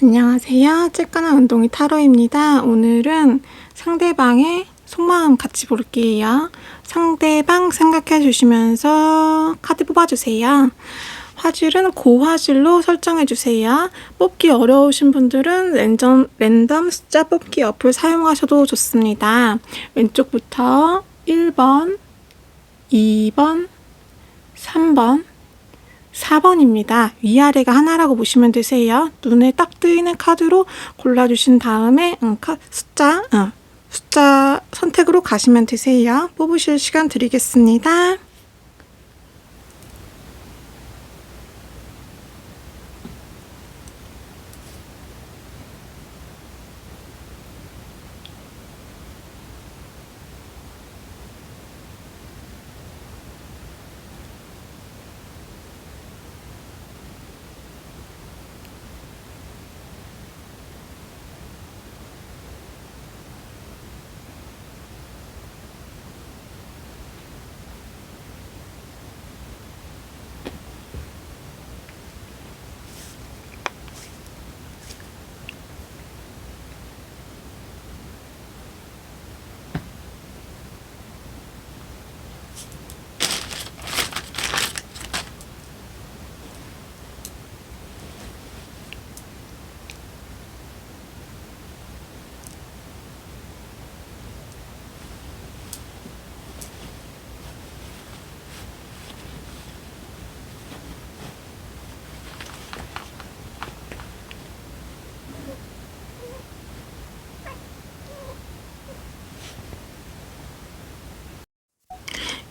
안녕하세요. 쬐끈한 운동이 타로입니다. 오늘은 상대방의 속마음 같이 볼게요. 상대방 생각해 주시면서 카드 뽑아주세요. 화질은 고화질로 설정해 주세요. 뽑기 어려우신 분들은 랜덤 숫자 뽑기 어플 사용하셔도 좋습니다. 왼쪽부터 1번, 2번, 3번, 4번입니다. 위아래가 하나라고 보시면 되세요. 눈에 딱 뜨이는 카드로 골라주신 다음에 숫자 선택으로 가시면 되세요. 뽑으실 시간 드리겠습니다.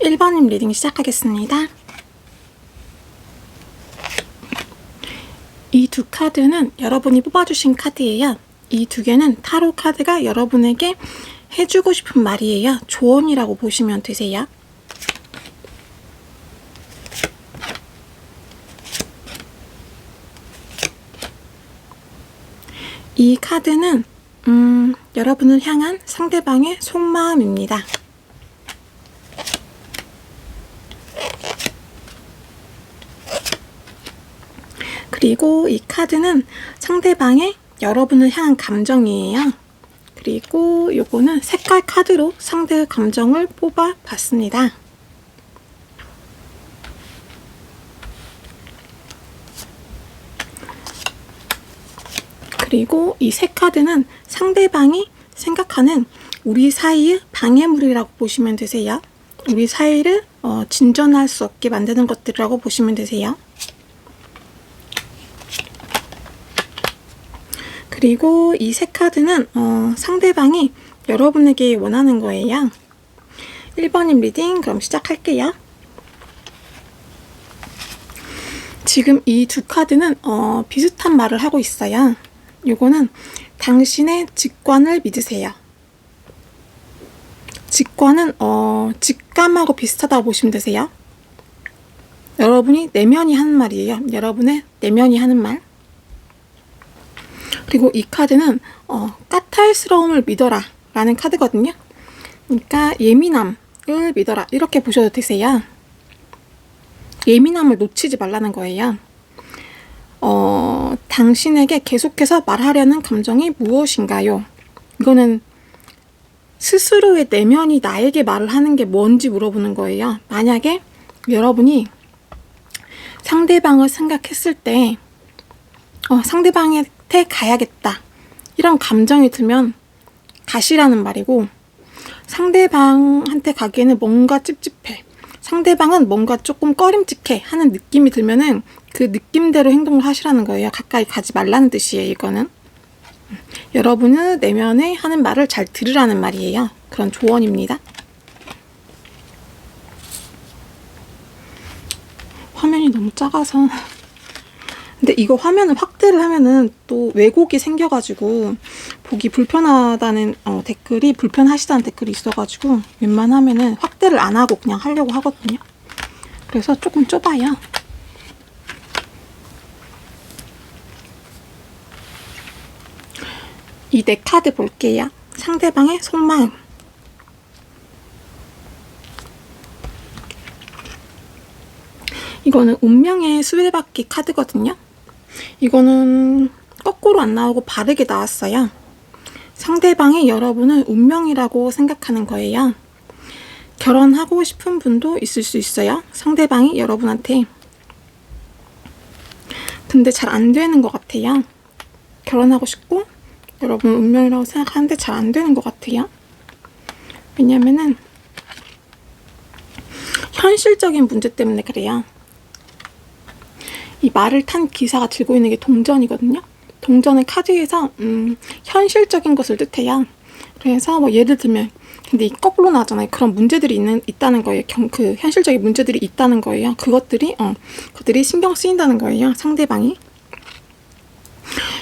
일 번님 리딩 시작하겠습니다. 이 두 카드는 여러분이 뽑아주신 카드예요. 이 두 개는 타로 카드가 여러분에게 해주고 싶은 말이에요. 조언이라고 보시면 되세요. 이 카드는 여러분을 향한 상대방의 속마음입니다. 그리고 이 카드는 상대방의 여러분을 향한 감정이에요. 그리고 요거는 색깔 카드로 상대의 감정을 뽑아 봤습니다. 그리고 이 세 카드는 상대방이 생각하는 우리 사이의 방해물이라고 보시면 되세요. 우리 사이를 진전할 수 없게 만드는 것들이라고 보시면 되세요. 그리고 이 세 카드는 상대방이 여러분에게 원하는 거예요. 1번님 리딩 그럼 시작할게요. 지금 이 두 카드는 비슷한 말을 하고 있어요. 요거는 당신의 직관을 믿으세요. 직관은 직감하고 비슷하다고 보시면 되세요. 여러분이 내면이 하는 말이에요. 여러분의 내면이 하는 말. 그리고 이 카드는 까탈스러움을 믿어라 라는 카드거든요. 그러니까 예민함을 믿어라 이렇게 보셔도 되세요. 예민함을 놓치지 말라는 거예요. 당신에게 계속해서 말하려는 감정이 무엇인가요? 이거는 스스로의 내면이 나에게 말을 하는 게 뭔지 물어보는 거예요. 만약에 여러분이 상대방을 생각했을 때 상대방한테 가야겠다 이런 감정이 들면 가시라는 말이고, 상대방한테 가기에는 뭔가 찝찝해, 상대방은 뭔가 조금 꺼림칙해 하는 느낌이 들면은 그 느낌대로 행동을 하시라는 거예요. 가까이 가지 말라는 뜻이에요. 이거는 여러분의 내면에 하는 말을 잘 들으라는 말이에요. 그런 조언입니다. 화면이 너무 작아서 근데 이거 화면을 확대를 하면은 또 왜곡이 생겨가지고 보기 불편하다는 댓글이 불편하시다는 댓글이 있어가지고 웬만하면은 확대를 안 하고 그냥 하려고 하거든요. 그래서 조금 좁아요. 이 네 카드 볼게요. 상대방의 속마음. 이거는 운명의 수레바퀴 카드거든요. 이거는 거꾸로 안 나오고 바르게 나왔어요. 상대방이 여러분을 운명이라고 생각하는 거예요. 결혼하고 싶은 분도 있을 수 있어요. 상대방이 여러분한테. 근데 잘 안 되는 것 같아요. 결혼하고 싶고 여러분 운명이라고 생각하는데 잘 안 되는 것 같아요. 왜냐면은 현실적인 문제 때문에 그래요. 이 말을 탄 기사가 들고 있는 게 동전이거든요. 동전의 카드에서 현실적인 것을 뜻해요. 그래서 뭐 예를 들면 근데 이 거꾸로 나왔잖아요. 그런 문제들이 있다는 거예요. 그 현실적인 문제들이 있다는 거예요. 그것들이 신경 쓰인다는 거예요. 상대방이.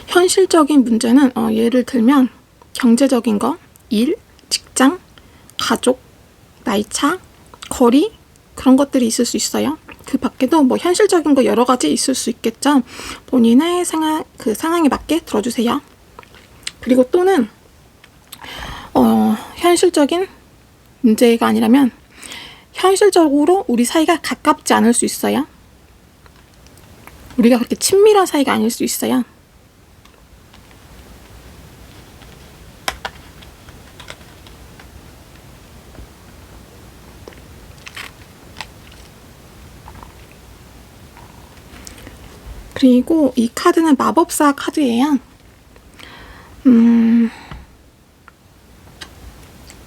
현실적인 문제는 예를 들면 경제적인 거, 일, 직장, 가족, 나이차, 거리 그런 것들이 있을 수 있어요. 그 밖에도 뭐 현실적인 거 여러 가지 있을 수 있겠죠. 본인의 상황에 맞게 들어주세요. 그리고 또는 현실적인 문제가 아니라면 현실적으로 우리 사이가 가깝지 않을 수 있어요. 우리가 그렇게 친밀한 사이가 아닐 수 있어요. 그리고 이 카드는 마법사 카드예요.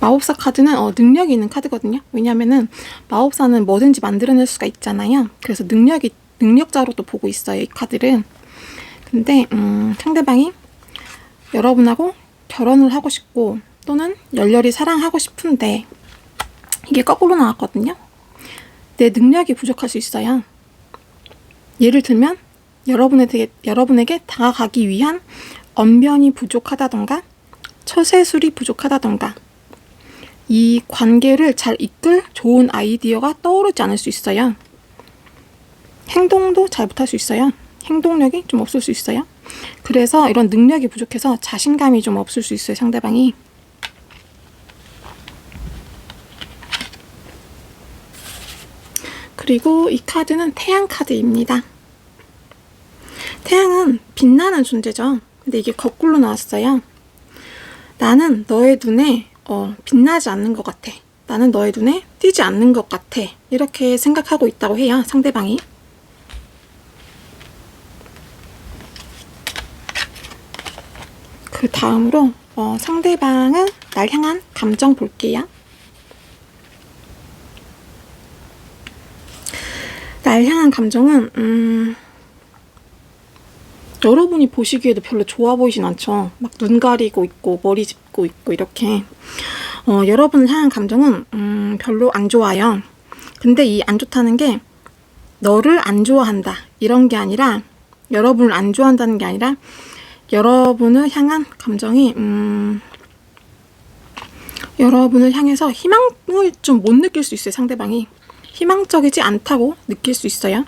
마법사 카드는 능력이 있는 카드거든요. 왜냐면은 마법사는 뭐든지 만들어낼 수가 있잖아요. 그래서 능력자로도 보고 있어요, 이 카드를. 근데 상대방이 여러분하고 결혼을 하고 싶고 또는 열렬히 사랑하고 싶은데 이게 거꾸로 나왔거든요. 내 능력이 부족할 수 있어요. 예를 들면 여러분에게 다가가기 위한 언변이 부족하다던가 처세술이 부족하다던가 이 관계를 잘 이끌 좋은 아이디어가 떠오르지 않을 수 있어요. 행동도 잘 못할 수 있어요. 행동력이 좀 없을 수 있어요. 그래서 이런 능력이 부족해서 자신감이 좀 없을 수 있어요, 상대방이. 그리고 이 카드는 태양 카드입니다. 태양은 빛나는 존재죠. 근데 이게 거꾸로 나왔어요. 나는 너의 눈에 빛나지 않는 것 같아. 나는 너의 눈에 띄지 않는 것 같아. 이렇게 생각하고 있다고 해요, 상대방이. 그 다음으로 상대방은 날 향한 감정 볼게요. 날 향한 감정은 여러분이 보시기에도 별로 좋아 보이진 않죠. 막 눈 가리고 있고 머리 짚고 있고 이렇게 여러분을 향한 감정은 별로 안 좋아요. 근데 이 안 좋다는 게 너를 안 좋아한다 이런 게 아니라 여러분을 안 좋아한다는 게 아니라 여러분을 향한 감정이 여러분을 향해서 희망을 좀 못 느낄 수 있어요. 상대방이 희망적이지 않다고 느낄 수 있어요.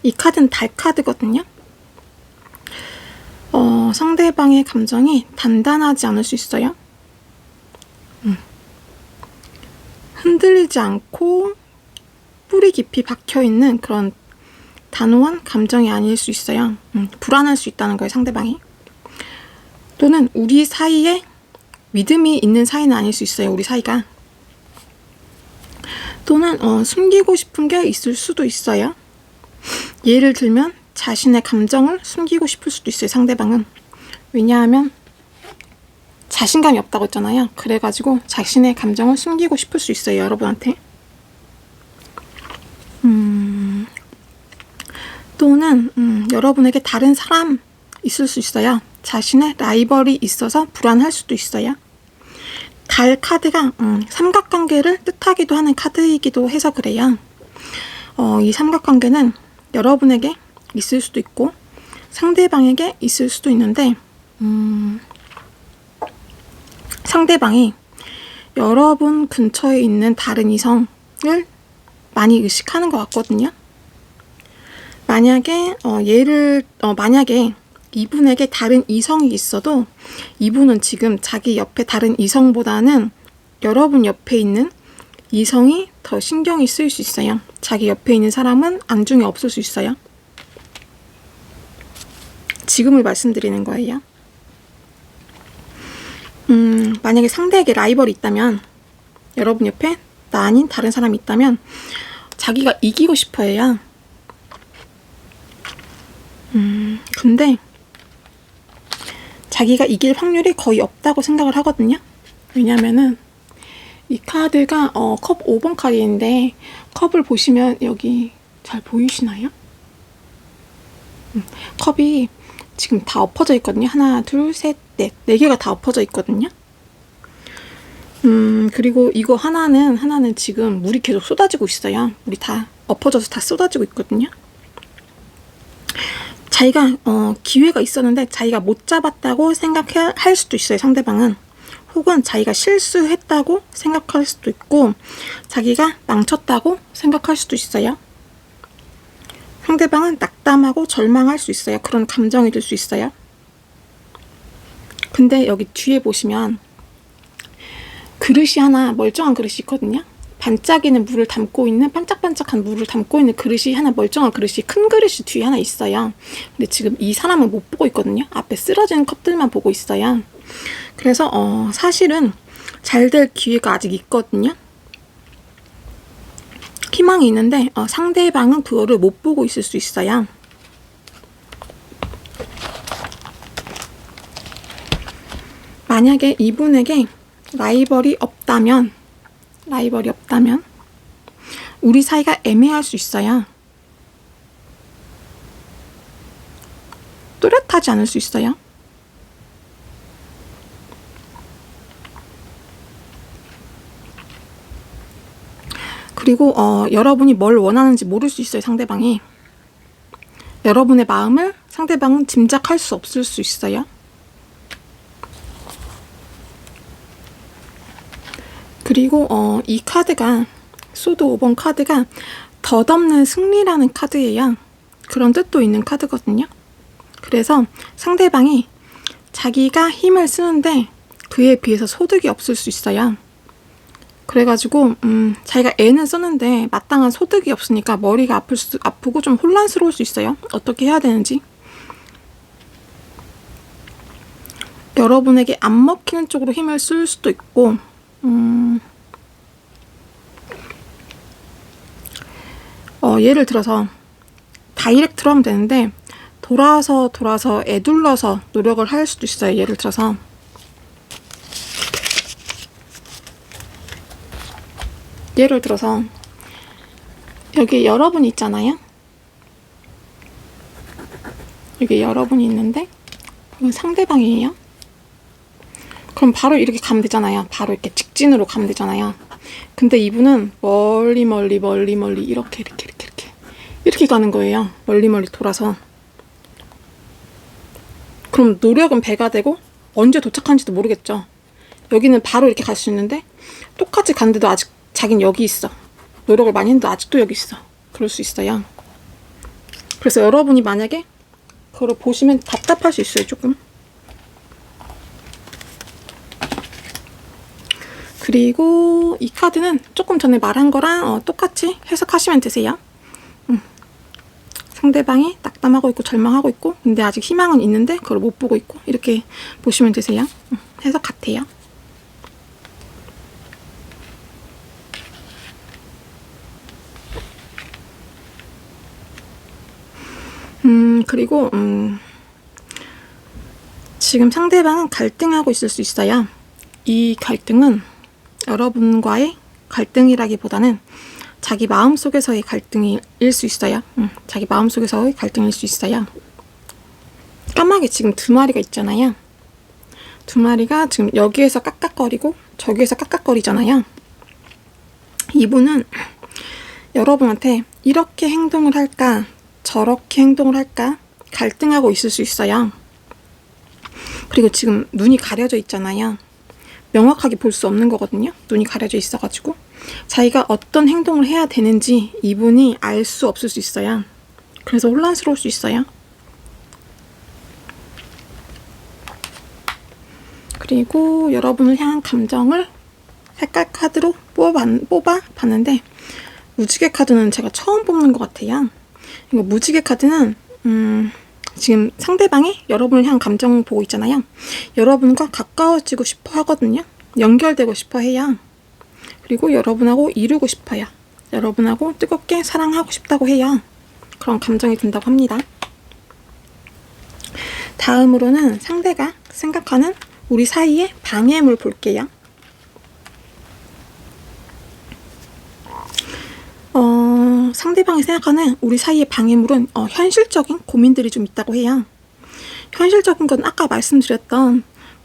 이 카드는 달 카드거든요. 상대방의 감정이 단단하지 않을 수 있어요. 흔들리지 않고 뿌리 깊이 박혀있는 그런 단호한 감정이 아닐 수 있어요. 불안할 수 있다는 거예요, 상대방이. 또는 우리 사이에 믿음이 있는 사이는 아닐 수 있어요, 우리 사이가. 또는 숨기고 싶은 게 있을 수도 있어요. 예를 들면 자신의 감정을 숨기고 싶을 수도 있어요, 상대방은. 왜냐하면 자신감이 없다고 했잖아요. 그래가지고 자신의 감정을 숨기고 싶을 수 있어요, 여러분한테. 또는 여러분에게 다른 사람 있을 수 있어요. 자신의 라이벌이 있어서 불안할 수도 있어요. 달 카드가 삼각관계를 뜻하기도 하는 카드이기도 해서 그래요. 이 삼각관계는 여러분에게 있을 수도 있고 상대방에게 있을 수도 있는데 상대방이 여러분 근처에 있는 다른 이성을 많이 의식하는 것 같거든요. 만약에 만약에 이분에게 다른 이성이 있어도 이분은 지금 자기 옆에 다른 이성보다는 여러분 옆에 있는 이성이 더 신경이 쓰일 수 있어요. 자기 옆에 있는 사람은 안중에 없을 수 있어요. 지금을 말씀드리는 거예요. 만약에 상대에게 라이벌이 있다면, 여러분 옆에 나 아닌 다른 사람이 있다면 자기가 이기고 싶어 해요. 근데 자기가 이길 확률이 거의 없다고 생각을 하거든요. 왜냐면은 이 카드가 컵 5번 카드인데, 컵을 보시면 여기 잘 보이시나요? 컵이 지금 다 엎어져 있거든요. 하나, 둘, 셋, 넷. 4개가 다 엎어져 있거든요. 그리고 이거 하나는 지금 물이 계속 쏟아지고 있어요. 물이 다 엎어져서 다 쏟아지고 있거든요. 자기가 기회가 있었는데 자기가 못 잡았다고 생각할 수도 있어요. 상대방은. 혹은 자기가 실수했다고 생각할 수도 있고, 자기가 망쳤다고 생각할 수도 있어요. 상대방은 낙담하고 절망할 수 있어요. 그런 감정이 들 수 있어요. 근데 여기 뒤에 보시면 그릇이 하나, 멀쩡한 그릇이 있거든요. 반짝이는 물을 담고 있는, 반짝반짝한 물을 담고 있는 그릇이 하나, 멀쩡한 그릇이, 큰 그릇이 뒤에 하나 있어요. 근데 지금 이 사람은 못 보고 있거든요. 앞에 쓰러지는 컵들만 보고 있어요. 그래서 사실은 잘 될 기회가 아직 있거든요. 희망이 있는데 상대방은 그거를 못 보고 있을 수 있어요. 만약에 이분에게 라이벌이 없다면 우리 사이가 애매할 수 있어요. 뚜렷하지 않을 수 있어요. 그리고 여러분이 뭘 원하는지 모를 수 있어요. 상대방이. 여러분의 마음을 상대방은 짐작할 수 없을 수 있어요. 그리고 이 카드가, 소드 5번 카드가 덧없는 승리라는 카드예요. 그런 뜻도 있는 카드거든요. 그래서 상대방이 자기가 힘을 쓰는데 그에 비해서 소득이 없을 수 있어요. 그래가지고 자기가 애는 썼는데 마땅한 소득이 없으니까 머리가 아프고 좀 혼란스러울 수 있어요. 어떻게 해야 되는지. 여러분에게 안 먹히는 쪽으로 힘을 쓸 수도 있고, 예를 들어서 다이렉트로 하면 되는데 돌아서 애둘러서 노력을 할 수도 있어요. 예를 들어서 여기 여러분이 있잖아요. 여기 여러분이 있는데 이건 상대방이에요. 그럼 바로 이렇게 가면 되잖아요. 바로 이렇게 직진으로 가면 되잖아요. 근데 이분은 멀리 이렇게 가는 거예요. 멀리 돌아서. 그럼 노력은 배가 되고 언제 도착하는지도 모르겠죠. 여기는 바로 이렇게 갈 수 있는데 똑같이 갔는데도 아직 자긴 여기 있어. 노력을 많이 했는데 아직도 여기 있어. 그럴 수 있어요. 그래서 여러분이 만약에 그걸 보시면 답답할 수 있어요. 조금. 그리고 이 카드는 조금 전에 말한 거랑 똑같이 해석하시면 되세요. 상대방이 낙담하고 있고 절망하고 있고, 근데 아직 희망은 있는데 그걸 못 보고 있고, 이렇게 보시면 되세요. 해석 같아요. 그리고 지금 상대방은 갈등하고 있을 수 있어요. 이 갈등은 여러분과의 갈등이라기보다는 자기 마음속에서의 갈등일 수 있어요. 자기 마음속에서의 갈등일 수 있어요. 까마귀 지금 2마리가 있잖아요. 2마리가 지금 여기에서 깍깍거리고 저기에서 깍깍거리잖아요. 이분은 여러분한테 이렇게 행동을 할까 저렇게 행동을 할까 갈등하고 있을 수 있어요. 그리고 지금 눈이 가려져 있잖아요. 명확하게 볼 수 없는 거거든요. 눈이 가려져 있어가지고 자기가 어떤 행동을 해야 되는지 이분이 알 수 없을 수 있어요. 그래서 혼란스러울 수 있어요. 그리고 여러분을 향한 감정을 색깔 카드로 뽑아봤는데 무지개 카드는 제가 처음 뽑는 것 같아요. 이거 무지개 카드는 지금 상대방이 여러분을 향한 감정 보고 있잖아요. 여러분과 가까워지고 싶어 하거든요. 연결되고 싶어 해요. 그리고 여러분하고 이루고 싶어요. 여러분하고 뜨겁게 사랑하고 싶다고 해요. 그런 감정이 든다고 합니다. 다음으로는 상대가 생각하는 우리 사이의 방해물 볼게요. 상대방이 생각하는 우리 사이의 방해물은 현실적인 고민들이 좀 있다고 해요. 현실적인 건 아까 말씀드렸던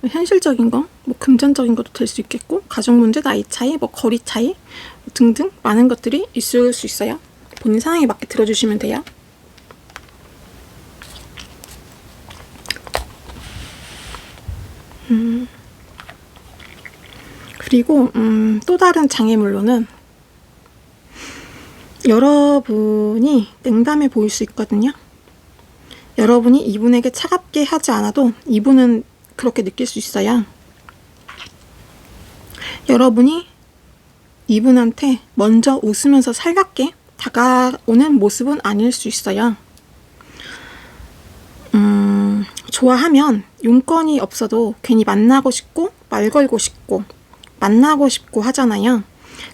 현실적인 거, 뭐 금전적인 것도 될 수 있겠고, 가정 문제, 나이 차이, 뭐 거리 차이 등등 많은 것들이 있을 수 있어요. 본인 상황에 맞게 들어주시면 돼요. 그리고 또 다른 장애물로는 여러분이 냉담해 보일 수 있거든요. 여러분이 이분에게 차갑게 하지 않아도 이분은 그렇게 느낄 수 있어요. 여러분이 이분한테 먼저 웃으면서 살갑게 다가오는 모습은 아닐 수 있어요. 좋아하면 용건이 없어도 괜히 만나고 싶고 말 걸고 싶고 만나고 싶고 하잖아요.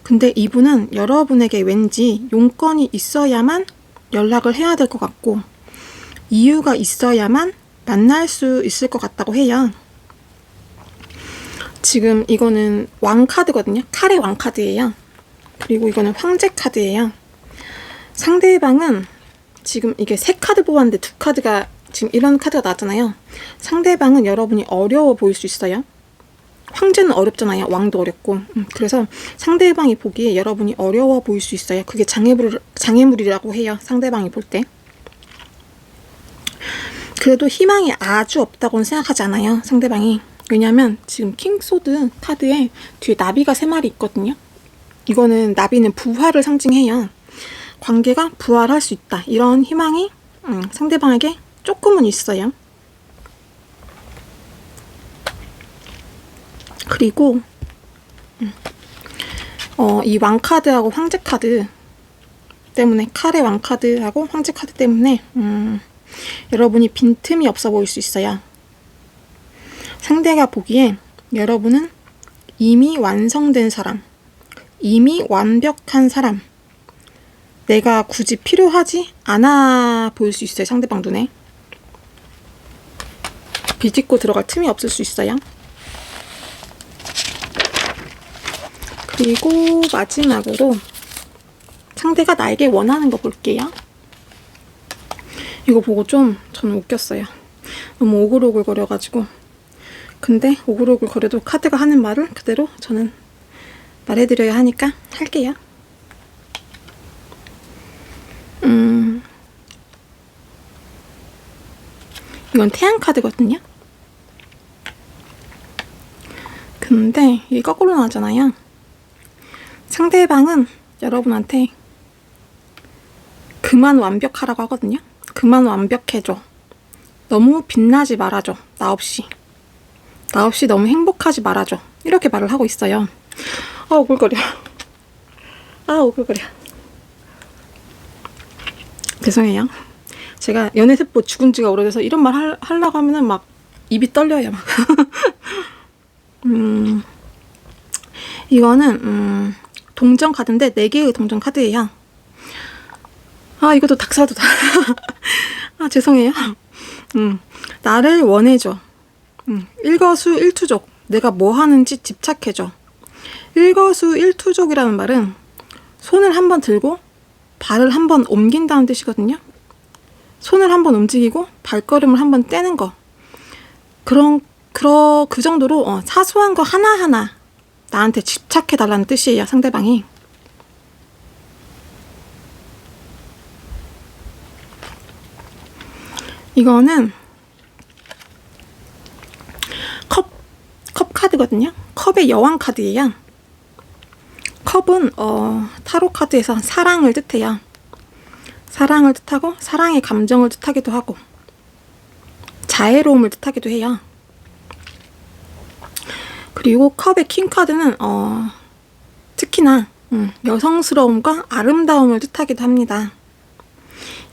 근데 이분은 여러분에게 왠지 용건이 있어야만 연락을 해야 될 것 같고 이유가 있어야만 만날 수 있을 것 같다고 해요. 지금 이거는 왕카드거든요. 칼의 왕카드예요. 그리고 이거는 황제 카드예요. 상대방은 지금 이게 3카드 뽑았는데 2카드가 지금 이런 카드가 나왔잖아요. 상대방은 여러분이 어려워 보일 수 있어요. 황제는 어렵잖아요. 왕도 어렵고. 그래서 상대방이 보기에 여러분이 어려워 보일 수 있어요. 그게 장애물이라고 해요. 상대방이 볼 때. 그래도 희망이 아주 없다고는 생각하지 않아요. 상대방이. 왜냐면 지금 킹소드 카드에 뒤에 나비가 3마리 있거든요. 이거는 나비는 부활을 상징해요. 관계가 부활할 수 있다. 이런 희망이 상대방에게 조금은 있어요. 그리고 이 왕카드하고 황제카드 때문에 칼의 왕카드하고 황제카드 때문에 여러분이 빈틈이 없어 보일 수 있어요. 상대가 보기에 여러분은 이미 완성된 사람, 이미 완벽한 사람, 내가 굳이 필요하지 않아 보일 수 있어요. 상대방 눈에. 비집고 들어갈 틈이 없을 수 있어요. 그리고 마지막으로 상대가 나에게 원하는 거 볼게요. 이거 보고 좀 저는 웃겼어요. 너무 오글오글 거려가지고. 근데 오글오글 거려도 카드가 하는 말을 그대로 저는 말해드려야 하니까 할게요. 이건 태양 카드거든요. 근데 이게 거꾸로 나왔잖아요. 상대방은 여러분한테 그만 완벽하라고 하거든요. 그만 완벽해줘. 너무 빛나지 말아줘. 나 없이 너무 행복하지 말아줘. 이렇게 말을 하고 있어요. 오글거려. 오글거려. 죄송해요. 제가 연애세포 죽은 지가 오래돼서 이런 말 하려고 하면은 막 입이 떨려요. 막. 이거는 동전 카드인데 4개의 동전 카드예요. 이것도 닭사도다. 죄송해요. 나를 원해줘. 일거수일투족. 내가 뭐 하는지 집착해줘. 일거수일투족이라는 말은 손을 한번 들고 발을 한번 옮긴다는 뜻이거든요. 손을 한번 움직이고 발걸음을 한번 떼는 거. 그 정도로 사소한 거 하나하나 나한테 집착해달라는 뜻이에요. 상대방이. 이거는 컵 카드거든요. 컵의 여왕 카드예요. 컵은 타로 카드에서 사랑을 뜻해요. 사랑을 뜻하고 사랑의 감정을 뜻하기도 하고 자애로움을 뜻하기도 해요. 그리고 컵의 킹 카드는 특히나 여성스러움과 아름다움을 뜻하기도 합니다.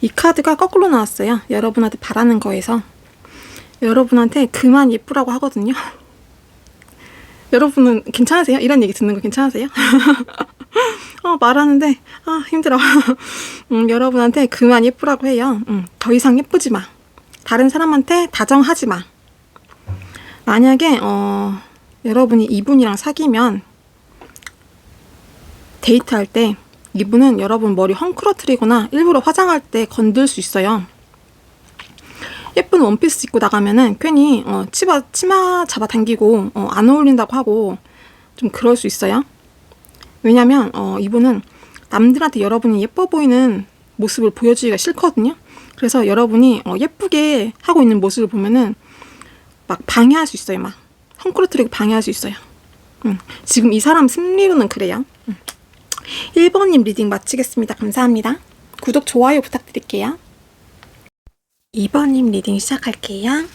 이 카드가 거꾸로 나왔어요. 여러분한테 바라는 거에서 여러분한테 그만 예쁘라고 하거든요. 여러분은 괜찮으세요? 이런 얘기 듣는 거 괜찮으세요? 말하는데 힘들어. 여러분한테 그만 예쁘라고 해요. 더 이상 예쁘지 마. 다른 사람한테 다정하지 마. 만약에 여러분이 이분이랑 사귀면 데이트할 때 이분은 여러분 머리 헝클어뜨리거나 일부러 화장할 때 건들 수 있어요. 예쁜 원피스 입고 나가면은 괜히 치마 잡아당기고 안 어울린다고 하고 좀 그럴 수 있어요. 왜냐면 이분은 남들한테 여러분이 예뻐 보이는 모습을 보여주기가 싫거든요. 그래서 여러분이 예쁘게 하고 있는 모습을 보면은 막 방해할 수 있어요. 막 헝클어뜨리고 방해할 수 있어요. 지금 이 사람 심리로는 그래요. 1번님 리딩 마치겠습니다. 감사합니다. 구독, 좋아요 부탁드릴게요. 2번님 리딩 시작할게요.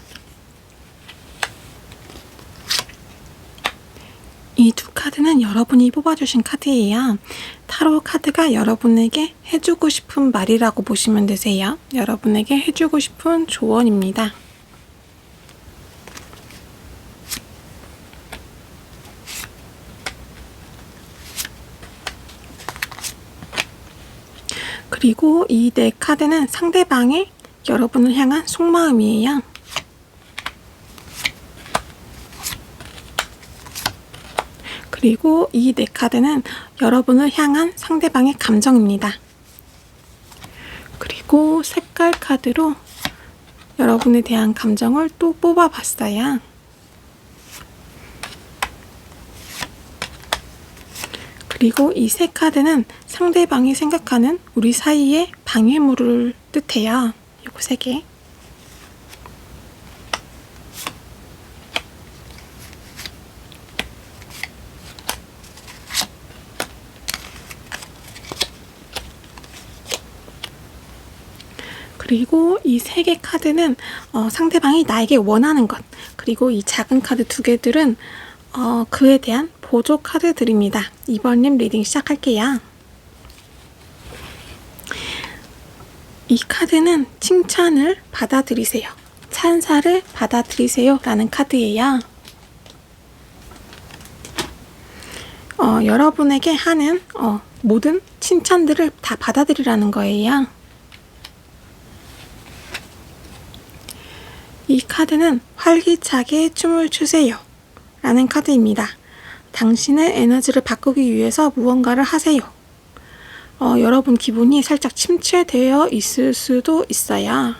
이 두 카드는 여러분이 뽑아주신 카드예요. 타로 카드가 여러분에게 해주고 싶은 말이라고 보시면 되세요. 여러분에게 해주고 싶은 조언입니다. 그리고 이 네 카드는 상대방의 여러분을 향한 속마음이에요. 그리고 이 네 카드는 여러분을 향한 상대방의 감정입니다. 그리고 색깔 카드로 여러분에 대한 감정을 또 뽑아봤어요. 그리고 이 세 카드는 상대방이 생각하는 우리 사이의 방해물을 뜻해요. 요거 세 개. 그리고 이 세 개 카드는 상대방이 나에게 원하는 것, 그리고 이 작은 카드 두 개들은 그에 대한 보조 카드들입니다. 2번님 리딩 시작할게요. 이 카드는 칭찬을 받아들이세요. 찬사를 받아들이세요 라는 카드예요. 여러분에게 하는 모든 칭찬들을 다 받아들이라는 거예요. 이 카드는 활기차게 춤을 추세요 라는 카드입니다. 당신의 에너지를 바꾸기 위해서 무언가를 하세요. 여러분 기분이 살짝 침체되어 있을 수도 있어요.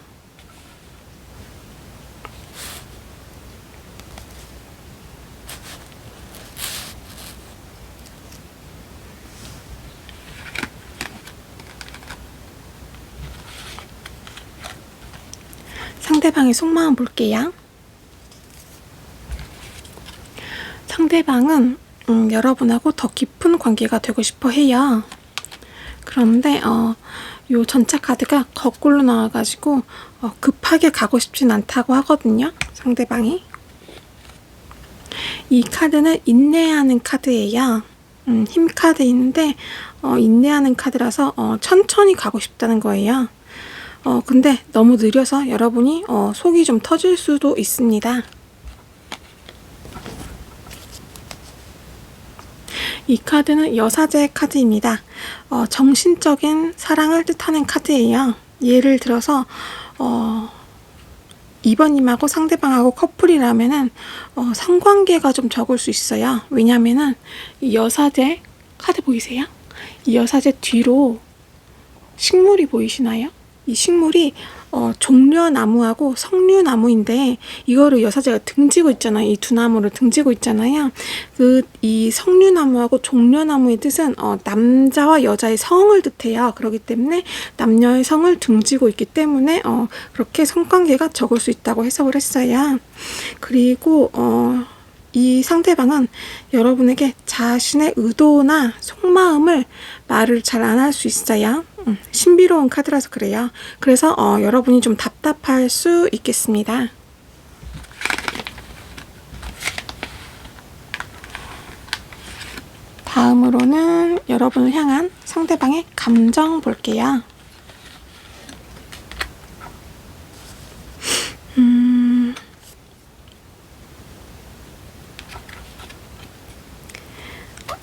상대방의 속마음 볼게요. 상대방은 여러분하고 더 깊은 관계가 되고 싶어 해요. 그런데 요 전차 카드가 거꾸로 나와가지고 급하게 가고 싶진 않다고 하거든요. 상대방이. 이 카드는 인내하는 카드예요. 힘 카드인데 인내하는 카드라서 천천히 가고 싶다는 거예요. 근데 너무 느려서 여러분이 속이 좀 터질 수도 있습니다. 이 카드는 여사제 카드입니다. 정신적인 사랑을 뜻하는 카드예요. 예를 들어서 2번님하고 상대방하고 커플이라면은 성관계가 좀 적을 수 있어요. 왜냐면은 이 여사제 카드 보이세요? 이 여사제 뒤로 식물이 보이시나요? 이 식물이 종려나무하고 석류나무인데 이거를 여사제가 등지고 있잖아요. 이 두 나무를 등지고 있잖아요. 이 석류나무하고 종려나무의 뜻은 남자와 여자의 성을 뜻해요. 그렇기 때문에 남녀의 성을 등지고 있기 때문에 그렇게 성관계가 적을 수 있다고 해석을 했어요. 그리고 이 상대방은 여러분에게 자신의 의도나 속마음을 말을 잘 안 할 수 있어요. 신비로운 카드라서 그래요. 그래서 여러분이 좀 답답할 수 있겠습니다. 다음으로는 여러분을 향한 상대방의 감정 볼게요.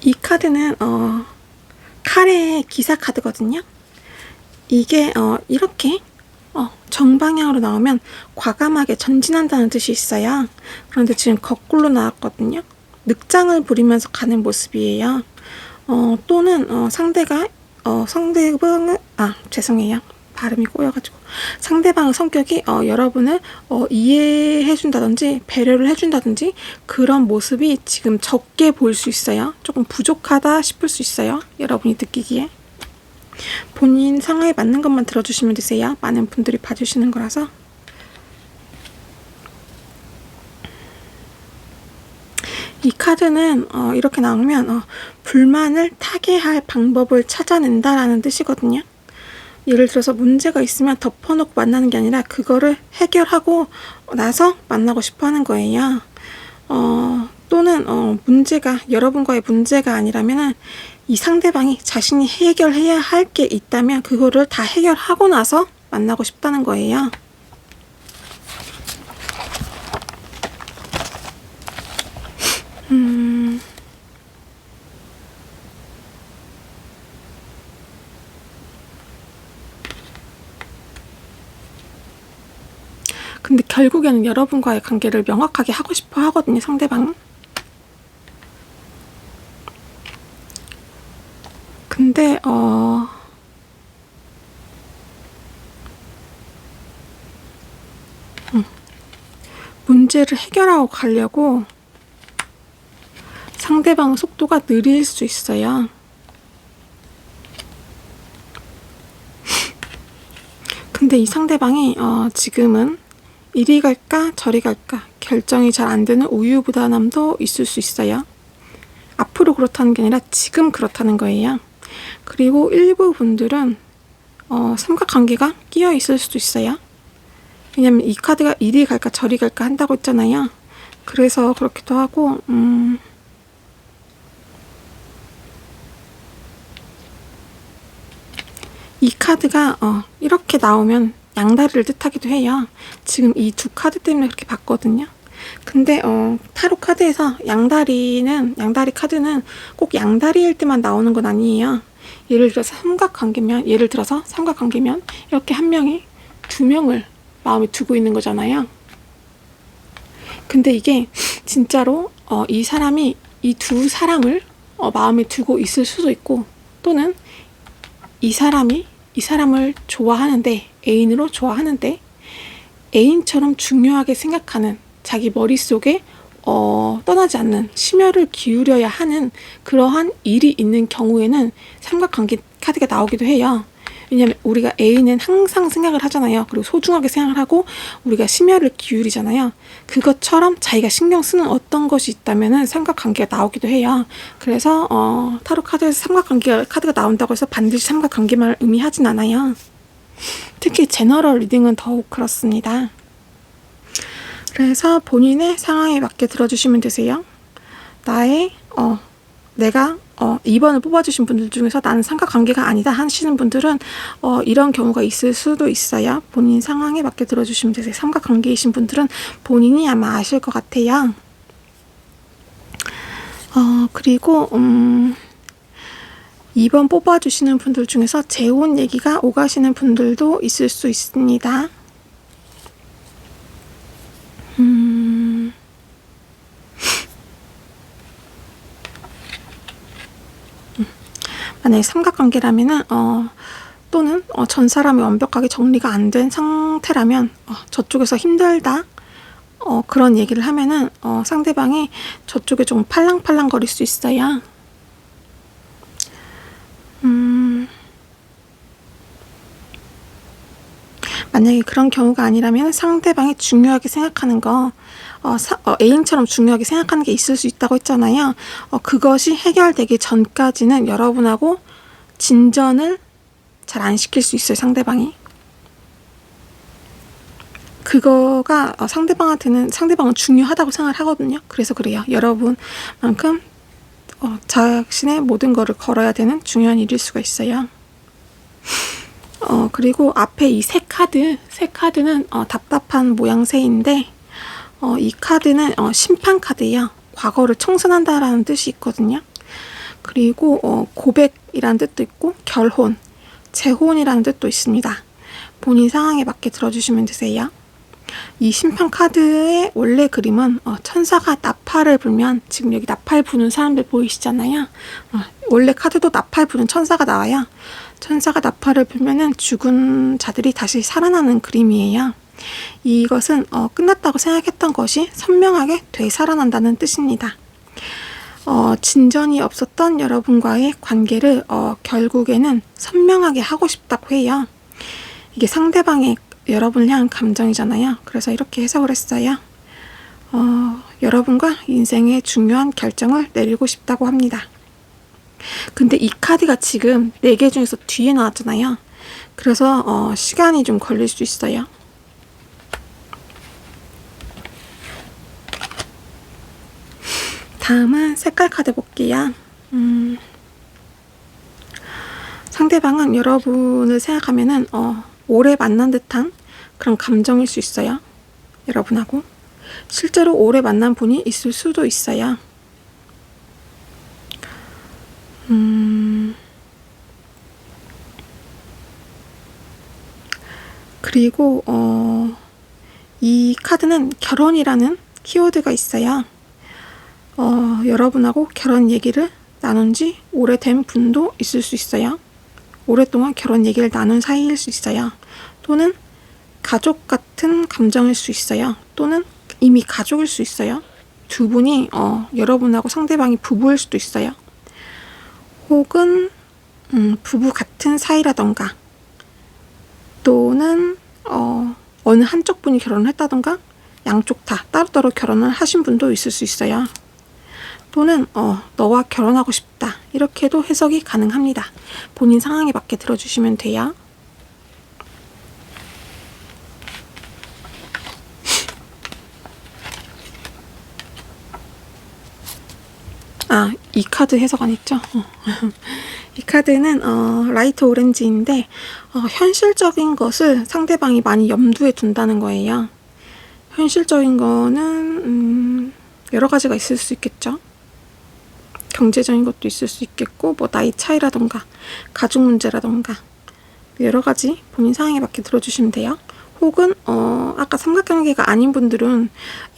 이 카드는 카레의 기사 카드거든요. 이게 이렇게 정방향으로 나오면 과감하게 전진한다는 뜻이 있어요. 그런데 지금 거꾸로 나왔거든요. 늑장을 부리면서 가는 모습이에요. 또는 상대방을 죄송해요. 발음이 꼬여가지고 상대방의 성격이 여러분을 이해해준다든지 배려를 해준다든지 그런 모습이 지금 적게 보일 수 있어요. 조금 부족하다 싶을 수 있어요. 여러분이 느끼기에. 본인 상황에 맞는 것만 들어주시면 되세요. 많은 분들이 봐주시는 거라서. 이 카드는 이렇게 나오면 불만을 타개할 방법을 찾아낸다라는 뜻이거든요. 예를 들어서 문제가 있으면 덮어놓고 만나는 게 아니라 그거를 해결하고 나서 만나고 싶어 하는 거예요. 또는 문제가 여러분과의 문제가 아니라면 이 상대방이 자신이 해결해야 할 게 있다면 그거를 다 해결하고 나서 만나고 싶다는 거예요. 근데 결국에는 여러분과의 관계를 명확하게 하고 싶어 하거든요, 상대방은. 근데 문제를 해결하고 가려고 상대방의 속도가 느릴 수 있어요. 근데 이 상대방이 지금은 이리 갈까 저리 갈까 결정이 잘 안 되는 우유부단함도 있을 수 있어요. 앞으로 그렇다는 게 아니라 지금 그렇다는 거예요. 그리고 일부 분들은 삼각관계가 끼어 있을 수도 있어요. 왜냐면 이 카드가 이리 갈까 저리 갈까 한다고 했잖아요. 그래서 그렇기도 하고 이 카드가 이렇게 나오면 양다리를 뜻하기도 해요. 지금 이 두 카드 때문에 그렇게 봤거든요. 근데 타로 카드에서 양다리 카드는 꼭 양다리일 때만 나오는 건 아니에요. 예를 들어서 삼각관계면 이렇게 한 명이 두 명을 마음에 두고 있는 거잖아요. 근데 이게 진짜로 이 사람이 이 두 사람을 마음에 두고 있을 수도 있고, 또는 이 사람을 좋아하는데, 애인으로 좋아하는데 애인처럼 중요하게 생각하는, 자기 머릿속에 떠나지 않는, 심혈을 기울여야 하는 그러한 일이 있는 경우에는 삼각관계 카드가 나오기도 해요. 왜냐면 우리가 애인은 항상 생각을 하잖아요. 그리고 소중하게 생각을 하고 우리가 심혈을 기울이잖아요. 그것처럼 자기가 신경 쓰는 어떤 것이 있다면은 삼각관계가 나오기도 해요. 그래서 타로 카드에서 삼각관계 카드가 나온다고 해서 반드시 삼각관계만 의미하진 않아요. 특히 제너럴 리딩은 더욱 그렇습니다. 그래서 본인의 상황에 맞게 들어주시면 되세요. 내가 2번을 뽑아주신 분들 중에서 나는 삼각관계가 아니다 하시는 분들은 이런 경우가 있을 수도 있어요. 본인 상황에 맞게 들어주시면 되세요. 삼각관계이신 분들은 본인이 아마 아실 것 같아요. 그리고 2번 뽑아주시는 분들 중에서 재혼 얘기가 오가시는 분들도 있을 수 있습니다. 만약에 삼각관계라면은 또는 전 사람이 완벽하게 정리가 안 된 상태라면 저쪽에서 힘들다 그런 얘기를 하면은 상대방이 저쪽에 좀 팔랑팔랑 거릴 수 있어요. 만약에 그런 경우가 아니라면 상대방이 중요하게 생각하는 거, 애인처럼 중요하게 생각하는 게 있을 수 있다고 했잖아요. 그것이 해결되기 전까지는 여러분하고 진전을 잘 안 시킬 수 있어요, 상대방이. 그거가 상대방은 중요하다고 생각을 하거든요. 그래서 그래요. 여러분만큼 자신의 모든 거를 걸어야 되는 중요한 일일 수가 있어요. 그리고 앞에 이 세 카드는 답답한 모양새인데 이 카드는 심판 카드예요. 과거를 청산한다라는 뜻이 있거든요. 그리고 고백이라는 뜻도 있고 결혼, 재혼이라는 뜻도 있습니다. 본인 상황에 맞게 들어주시면 되세요. 이 심판 카드의 원래 그림은 천사가 나팔을 불면, 지금 여기 나팔 부는 사람들 보이시잖아요. 원래 카드도 나팔 부는 천사가 나와요. 천사가 나팔을 불면은 죽은 자들이 다시 살아나는 그림이에요. 이것은 끝났다고 생각했던 것이 선명하게 되살아난다는 뜻입니다. 진전이 없었던 여러분과의 관계를 결국에는 선명하게 하고 싶다고 해요. 이게 상대방의 여러분을 향한 감정이잖아요. 그래서 이렇게 해석을 했어요. 여러분과 인생의 중요한 결정을 내리고 싶다고 합니다. 근데 이 카드가 지금 4개 중에서 뒤에 나왔잖아요. 그래서 시간이 좀 걸릴 수 있어요. 다음은 색깔 카드 볼게요. 상대방은 여러분을 생각하면은 오래 만난 듯한 그런 감정일 수 있어요. 여러분하고 실제로 오래 만난 분이 있을 수도 있어요. 그리고 이 카드는 결혼이라는 키워드가 있어요. 여러분하고 결혼 얘기를 나눈 지 오래된 분도 있을 수 있어요. 오랫동안 결혼 얘기를 나눈 사이일 수 있어요. 또는 가족 같은 감정일 수 있어요. 또는 이미 가족일 수 있어요. 두 분이 여러분하고 상대방이 부부일 수도 있어요. 혹은 부부 같은 사이라던가, 또는 어느 한쪽 분이 결혼을 했다던가, 양쪽 다 따로따로 결혼을 하신 분도 있을 수 있어요. 또는 너와 결혼하고 싶다, 이렇게도 해석이 가능합니다. 본인 상황에 맞게 들어주시면 돼요. 이 카드 해석 안 했죠? 이 카드는 라이트 오렌지인데 현실적인 것을 상대방이 많이 염두에 둔다는 거예요. 현실적인 거는 여러 가지가 있을 수 있겠죠. 경제적인 것도 있을 수 있겠고, 뭐 나이 차이라던가 가족 문제라던가 여러 가지 본인 상황에 맞게 들어주시면 돼요. 혹은 아까 삼각관계가 아닌 분들은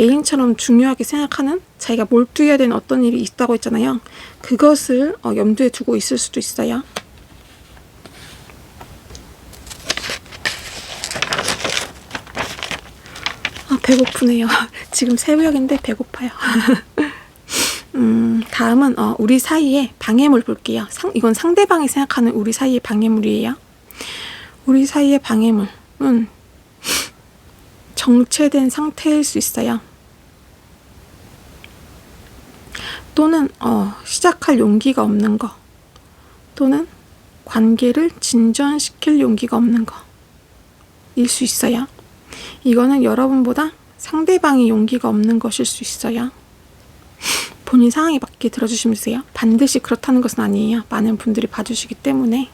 애인처럼 중요하게 생각하는, 자기가 몰두해야 되는 어떤 일이 있다고 했잖아요. 그것을 염두에 두고 있을 수도 있어요. 배고프네요. 지금 새벽인데 배고파요. 다음은 우리 사이의 방해물 볼게요. 이건 상대방이 생각하는 우리 사이의 방해물이에요. 우리 사이의 방해물은 정체된 상태일 수 있어요. 또는 시작할 용기가 없는 거, 또는 관계를 진전시킬 용기가 없는 거일 수 있어요. 이거는 여러분보다 상대방이 용기가 없는 것일 수 있어요. 본인 상황에 맞게 들어주시면 되세요. 반드시 그렇다는 것은 아니에요. 많은 분들이 봐주시기 때문에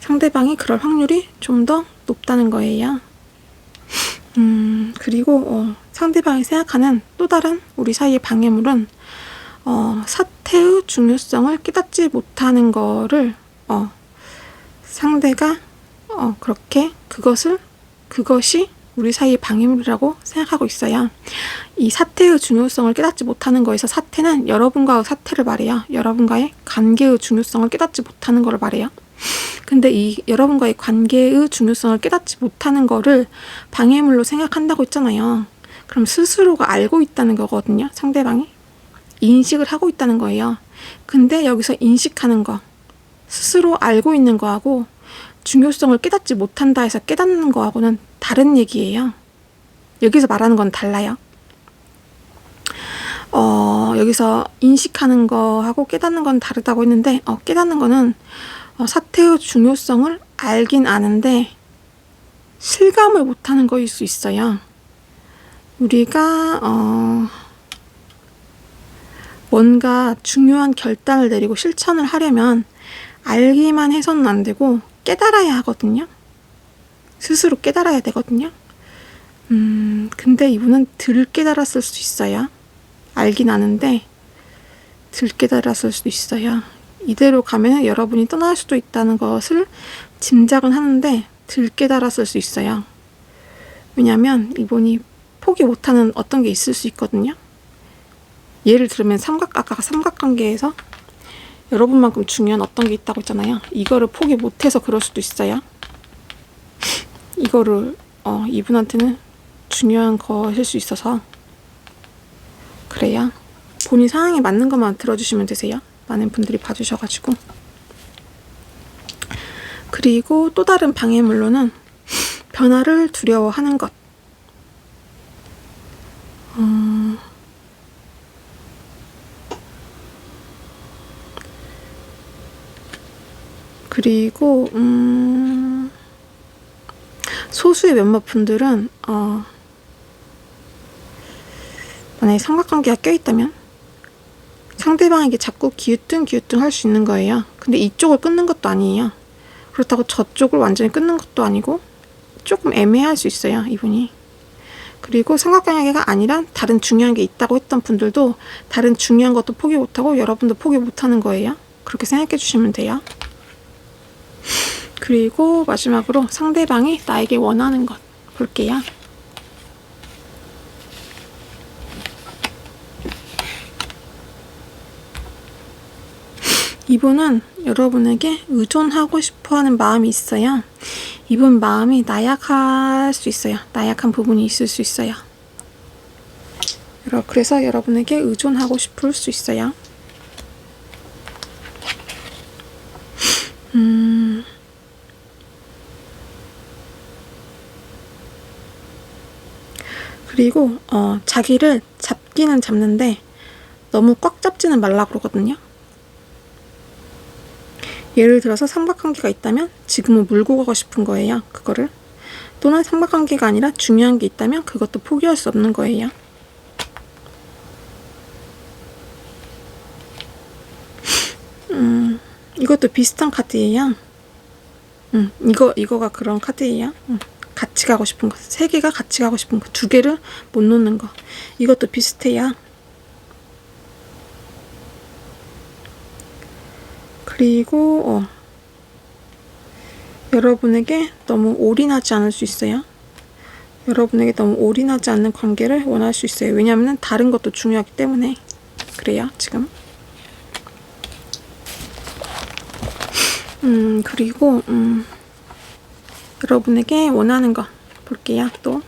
상대방이 그럴 확률이 좀 더 높다는 거예요. 그리고 상대방이 생각하는 또 다른 우리 사이의 방해물은 사태의 중요성을 깨닫지 못하는 거를 상대가 그렇게 그것이 우리 사이의 방해물이라고 생각하고 있어요. 이 사태의 중요성을 깨닫지 못하는 거에서, 사태는 여러분과의 사태를 말해요. 여러분과의 관계의 중요성을 깨닫지 못하는 거를 말해요. 근데 이 여러분과의 관계의 중요성을 깨닫지 못하는 거를 방해물로 생각한다고 했잖아요. 그럼 스스로가 알고 있다는 거거든요. 상대방이 인식을 하고 있다는 거예요. 근데 여기서 인식하는 거, 스스로 알고 있는 거하고 중요성을 깨닫지 못한다 해서 깨닫는 거하고는 다른 얘기예요. 여기서 말하는 건 달라요. 여기서 인식하는 거하고 깨닫는 건 다르다고 했는데, 깨닫는 거는 사태의 중요성을 알긴 아는데 실감을 못하는 거일 수 있어요. 우리가 뭔가 중요한 결단을 내리고 실천을 하려면 알기만 해서는 안 되고 깨달아야 하거든요. 스스로 깨달아야 되거든요. 근데 이분은 덜 깨달았을 수 있어요. 알긴 아는데 덜 깨달았을 수도 있어요. 이대로 가면 여러분이 떠날 수도 있다는 것을 짐작은 하는데 덜 깨달았을 수 있어요. 왜냐면 이분이 포기 못하는 어떤 게 있을 수 있거든요. 예를 들면 아까 삼각관계에서 여러분만큼 중요한 어떤 게 있다고 했잖아요. 이거를 포기 못해서 그럴 수도 있어요. 이거를 이분한테는 중요한 것일 수 있어서 그래요. 본인 상황에 맞는 것만 들어주시면 되세요. 많은 분들이 봐주셔가지고. 그리고 또 다른 방해물로는 변화를 두려워하는 것. 그리고 소수의 몇몇 분들은 만약에 삼각관계가 껴있다면 상대방에게 자꾸 기우뚱 할 수 있는 거예요. 근데 이쪽을 끊는 것도 아니에요. 그렇다고 저쪽을 완전히 끊는 것도 아니고 조금 애매할 수 있어요, 이분이. 그리고 삼각관계가 아니라 다른 중요한 게 있다고 했던 분들도 다른 중요한 것도 포기 못하고 여러분도 포기 못하는 거예요. 그렇게 생각해 주시면 돼요. 그리고 마지막으로 상대방이 나에게 원하는 것 볼게요. 이분은 여러분에게 의존하고 싶어하는 마음이 있어요. 이분 마음이 나약할 수 있어요. 나약한 부분이 있을 수 있어요. 그래서 여러분에게 의존하고 싶을 수 있어요. 그리고 자기를 잡기는 잡는데 너무 꽉 잡지는 말라 그러거든요. 예를 들어서 삼각관계가 있다면 지금은 물고 가고 싶은 거예요. 그거를. 또는 삼각관계가 아니라 중요한 게 있다면 그것도 포기할 수 없는 거예요. 이것도 비슷한 카드예요. 이거가 그런 카드예요. 같이 가고 싶은 거. 세 개가 같이 가고 싶은 거. 두 개를 못 놓는 거. 이것도 비슷해요. 그리고 여러분에게 너무 올인하지 않을 수 있어요. 여러분에게 너무 올인하지 않는 관계를 원할 수 있어요. 왜냐하면 다른 것도 중요하기 때문에 그래요. 지금. 그리고 여러분에게 원하는 거 볼게요. 또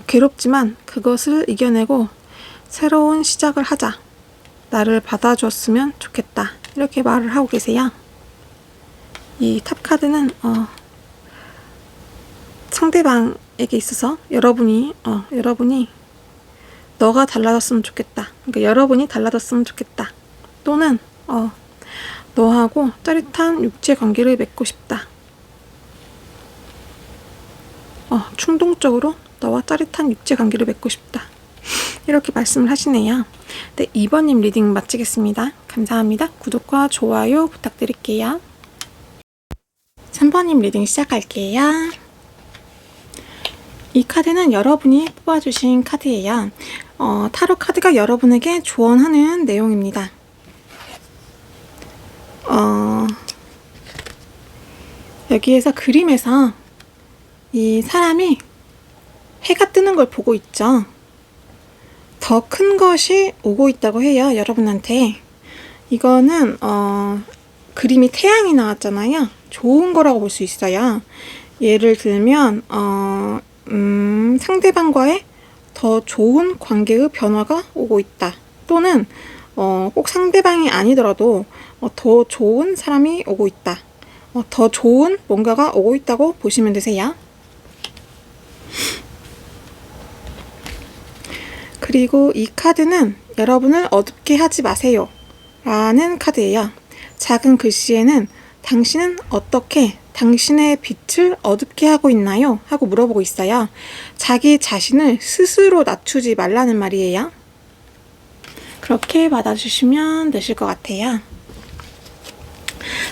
괴롭지만 그것을 이겨내고 새로운 시작을 하자. 나를 받아줬으면 좋겠다. 이렇게 말을 하고 계세요. 이 탑 카드는 상대방에게 있어서 여러분이 너가 달라졌으면 좋겠다. 그러니까 여러분이 달라졌으면 좋겠다. 또는 너하고 짜릿한 육체 관계를 맺고 싶다. 충동적으로 너와 짜릿한 육체 관계를 맺고 싶다. 이렇게 말씀을 하시네요. 네, 2번님 리딩 마치겠습니다. 감사합니다. 구독과 좋아요 부탁드릴게요. 3번님 리딩 시작할게요. 이 카드는 여러분이 뽑아주신 카드예요. 타로 카드가 여러분에게 조언하는 내용입니다. 여기에서 그림에서 이 사람이 해가 뜨는 걸 보고 있죠. 더 큰 것이 오고 있다고 해요. 여러분한테. 이거는 그림이 태양이 나왔잖아요. 좋은 거라고 볼 수 있어요. 예를 들면 상대방과의 더 좋은 관계의 변화가 오고 있다. 또는 꼭 상대방이 아니더라도 더 좋은 사람이 오고 있다. 더 좋은 뭔가가 오고 있다고 보시면 되세요. 그리고 이 카드는 여러분을 어둡게 하지 마세요 라는 카드예요. 작은 글씨에는 당신은 어떻게 당신의 빛을 어둡게 하고 있나요? 하고 물어보고 있어요. 자기 자신을 스스로 낮추지 말라는 말이에요. 그렇게 받아주시면 되실 것 같아요.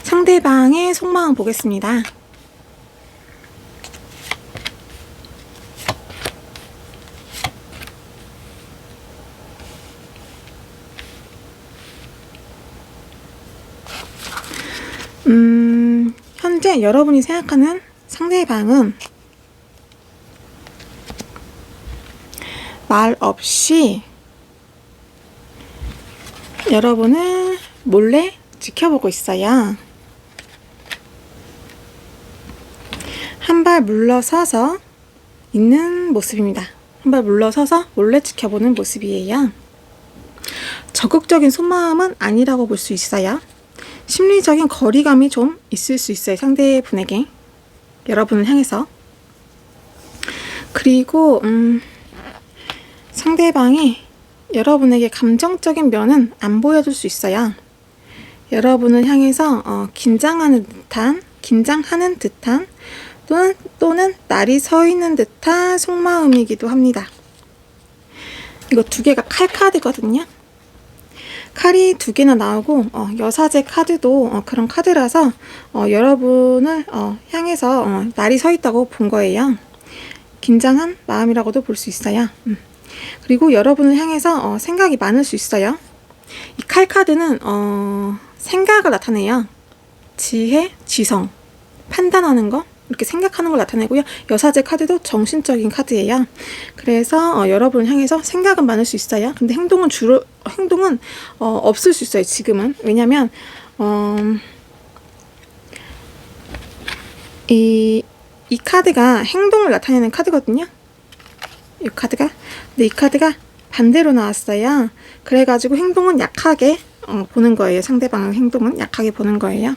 상대방의 속마음 보겠습니다. 현재 여러분이 생각하는 상대방은 말 없이 여러분을 몰래 지켜보고 있어요. 한 발 물러서서 있는 모습입니다. 한 발 물러서서 몰래 지켜보는 모습이에요. 적극적인 속마음은 아니라고 볼 수 있어요. 심리적인 거리감이 좀 있을 수 있어요. 상대분에게, 여러분을 향해서. 그리고 상대방이 여러분에게 감정적인 면은 안 보여줄 수 있어요. 여러분을 향해서 긴장하는 듯한 또는 날이 서 있는 듯한 속마음이기도 합니다. 이거 두 개가 칼 카드거든요. 칼이 두 개나 나오고 여사제 카드도 그런 카드라서 여러분을 향해서 날이 서 있다고 본 거예요. 긴장한 마음이라고도 볼 수 있어요. 그리고 여러분을 향해서 생각이 많을 수 있어요. 이 칼 카드는 생각을 나타내요. 지혜, 지성, 판단하는 거, 이렇게 생각하는 걸 나타내고요. 여사제 카드도 정신적인 카드예요. 그래서 여러분을 향해서 생각은 많을 수 있어요. 근데 행동은 없을 수 있어요. 지금은. 왜냐면 이 카드가 행동을 나타내는 카드거든요. 이 카드가. 근데 이 카드가 반대로 나왔어요. 그래가지고 행동은 약하게 보는 거예요. 상대방의 행동은 약하게 보는 거예요.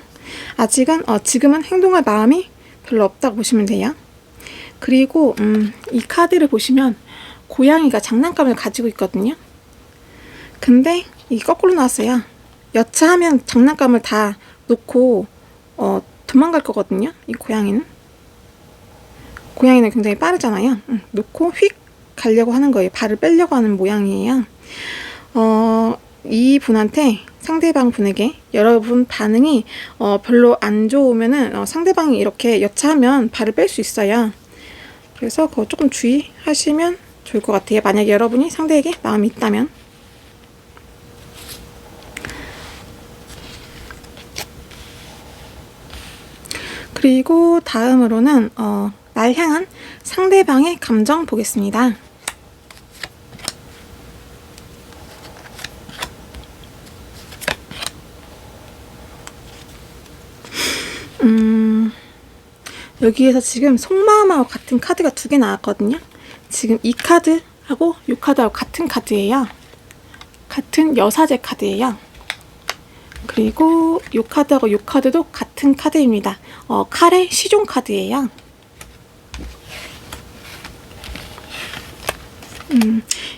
지금은 행동할 마음이 별로 없다고 보시면 돼요. 그리고 이 카드를 보시면 고양이가 장난감을 가지고 있거든요. 근데 이게 거꾸로 나왔어요. 여차하면 장난감을 다 놓고 도망갈 거거든요. 이 고양이는 굉장히 빠르잖아요. 놓고 휙 가려고 하는 거예요. 발을 빼려고 하는 모양이에요. 이 분한테, 상대방 분에게 여러분 반응이 별로 안 좋으면은 상대방이 이렇게 여차하면 발을 뺄 수 있어요. 그래서 그거 조금 주의하시면 좋을 것 같아요. 만약에 여러분이 상대에게 마음이 있다면. 그리고 다음으로는 날 향한 상대방의 감정 보겠습니다. 여기에서 지금 속마음하고 같은 카드가 두 개 나왔거든요. 지금 이 카드하고 이 카드하고 같은 카드예요. 같은 여사제 카드예요. 그리고 이 카드하고 이 카드도 같은 카드입니다. 칼의 시종 카드예요.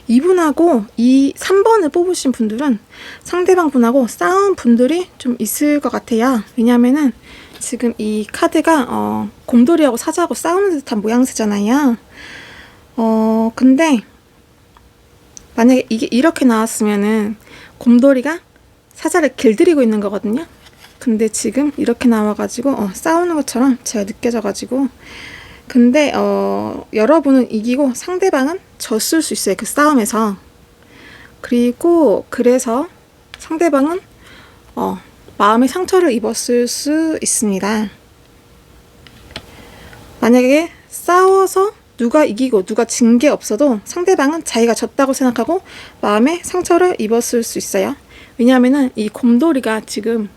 이분하고 이 3번을 뽑으신 분들은 상대방 분하고 싸운 분들이 좀 있을 것 같아요. 왜냐면은 지금 이 카드가 곰돌이하고 사자하고 싸우는 듯한 모양새잖아요. 근데 만약에 이게 이렇게 나왔으면은 곰돌이가 사자를 길들이고 있는 거거든요. 근데 지금 이렇게 나와가지고 싸우는 것처럼 제가 느껴져가지고, 근데 여러분은 이기고 상대방은 졌을 수 있어요. 그 싸움에서. 그리고 그래서 상대방은 마음의 상처를 입었을 수 있습니다. 만약에 싸워서 누가 이기고 누가 진 게 없어도 상대방은 자기가 졌다고 생각하고 마음에 상처를 입었을 수 있어요. 왜냐하면은 이 곰돌이가 지금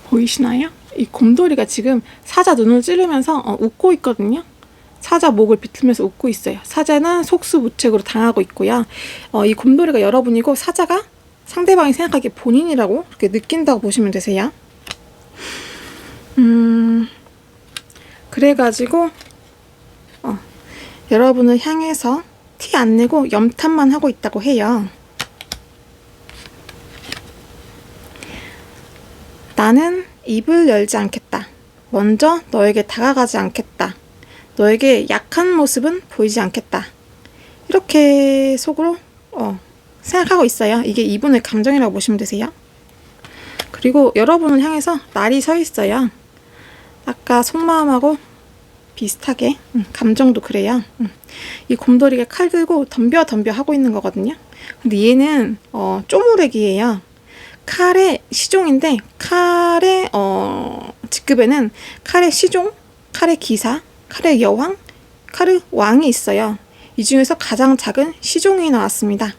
보이시나요? 이 곰돌이가 지금 사자 눈을 찌르면서 웃고 있거든요. 사자 목을 비틀면서 웃고 있어요. 사자는 속수무책으로 당하고 있고요. 이 곰돌이가 여러분이고 사자가 상대방이 생각하기에 본인이라고 그렇게 느낀다고 보시면 되세요. 그래가지고 여러분을 향해서 티 안 내고 염탐만 하고 있다고 해요. 나는 입을 열지 않겠다. 먼저 너에게 다가가지 않겠다. 너에게 약한 모습은 보이지 않겠다. 이렇게 속으로 생각하고 있어요. 이게 이분의 감정이라고 보시면 되세요. 그리고 여러분을 향해서 날이 서 있어요. 아까 속마음하고 비슷하게 감정도 그래요. 이 곰돌이가 칼 들고 덤벼 하고 있는 거거든요. 근데 얘는 쪼무레기예요. 칼의 시종인데 칼의 직급에는 칼의 시종, 칼의 기사, 칼의 여왕, 칼의 왕이 있어요. 이 중에서 가장 작은 시종이 나왔습니다.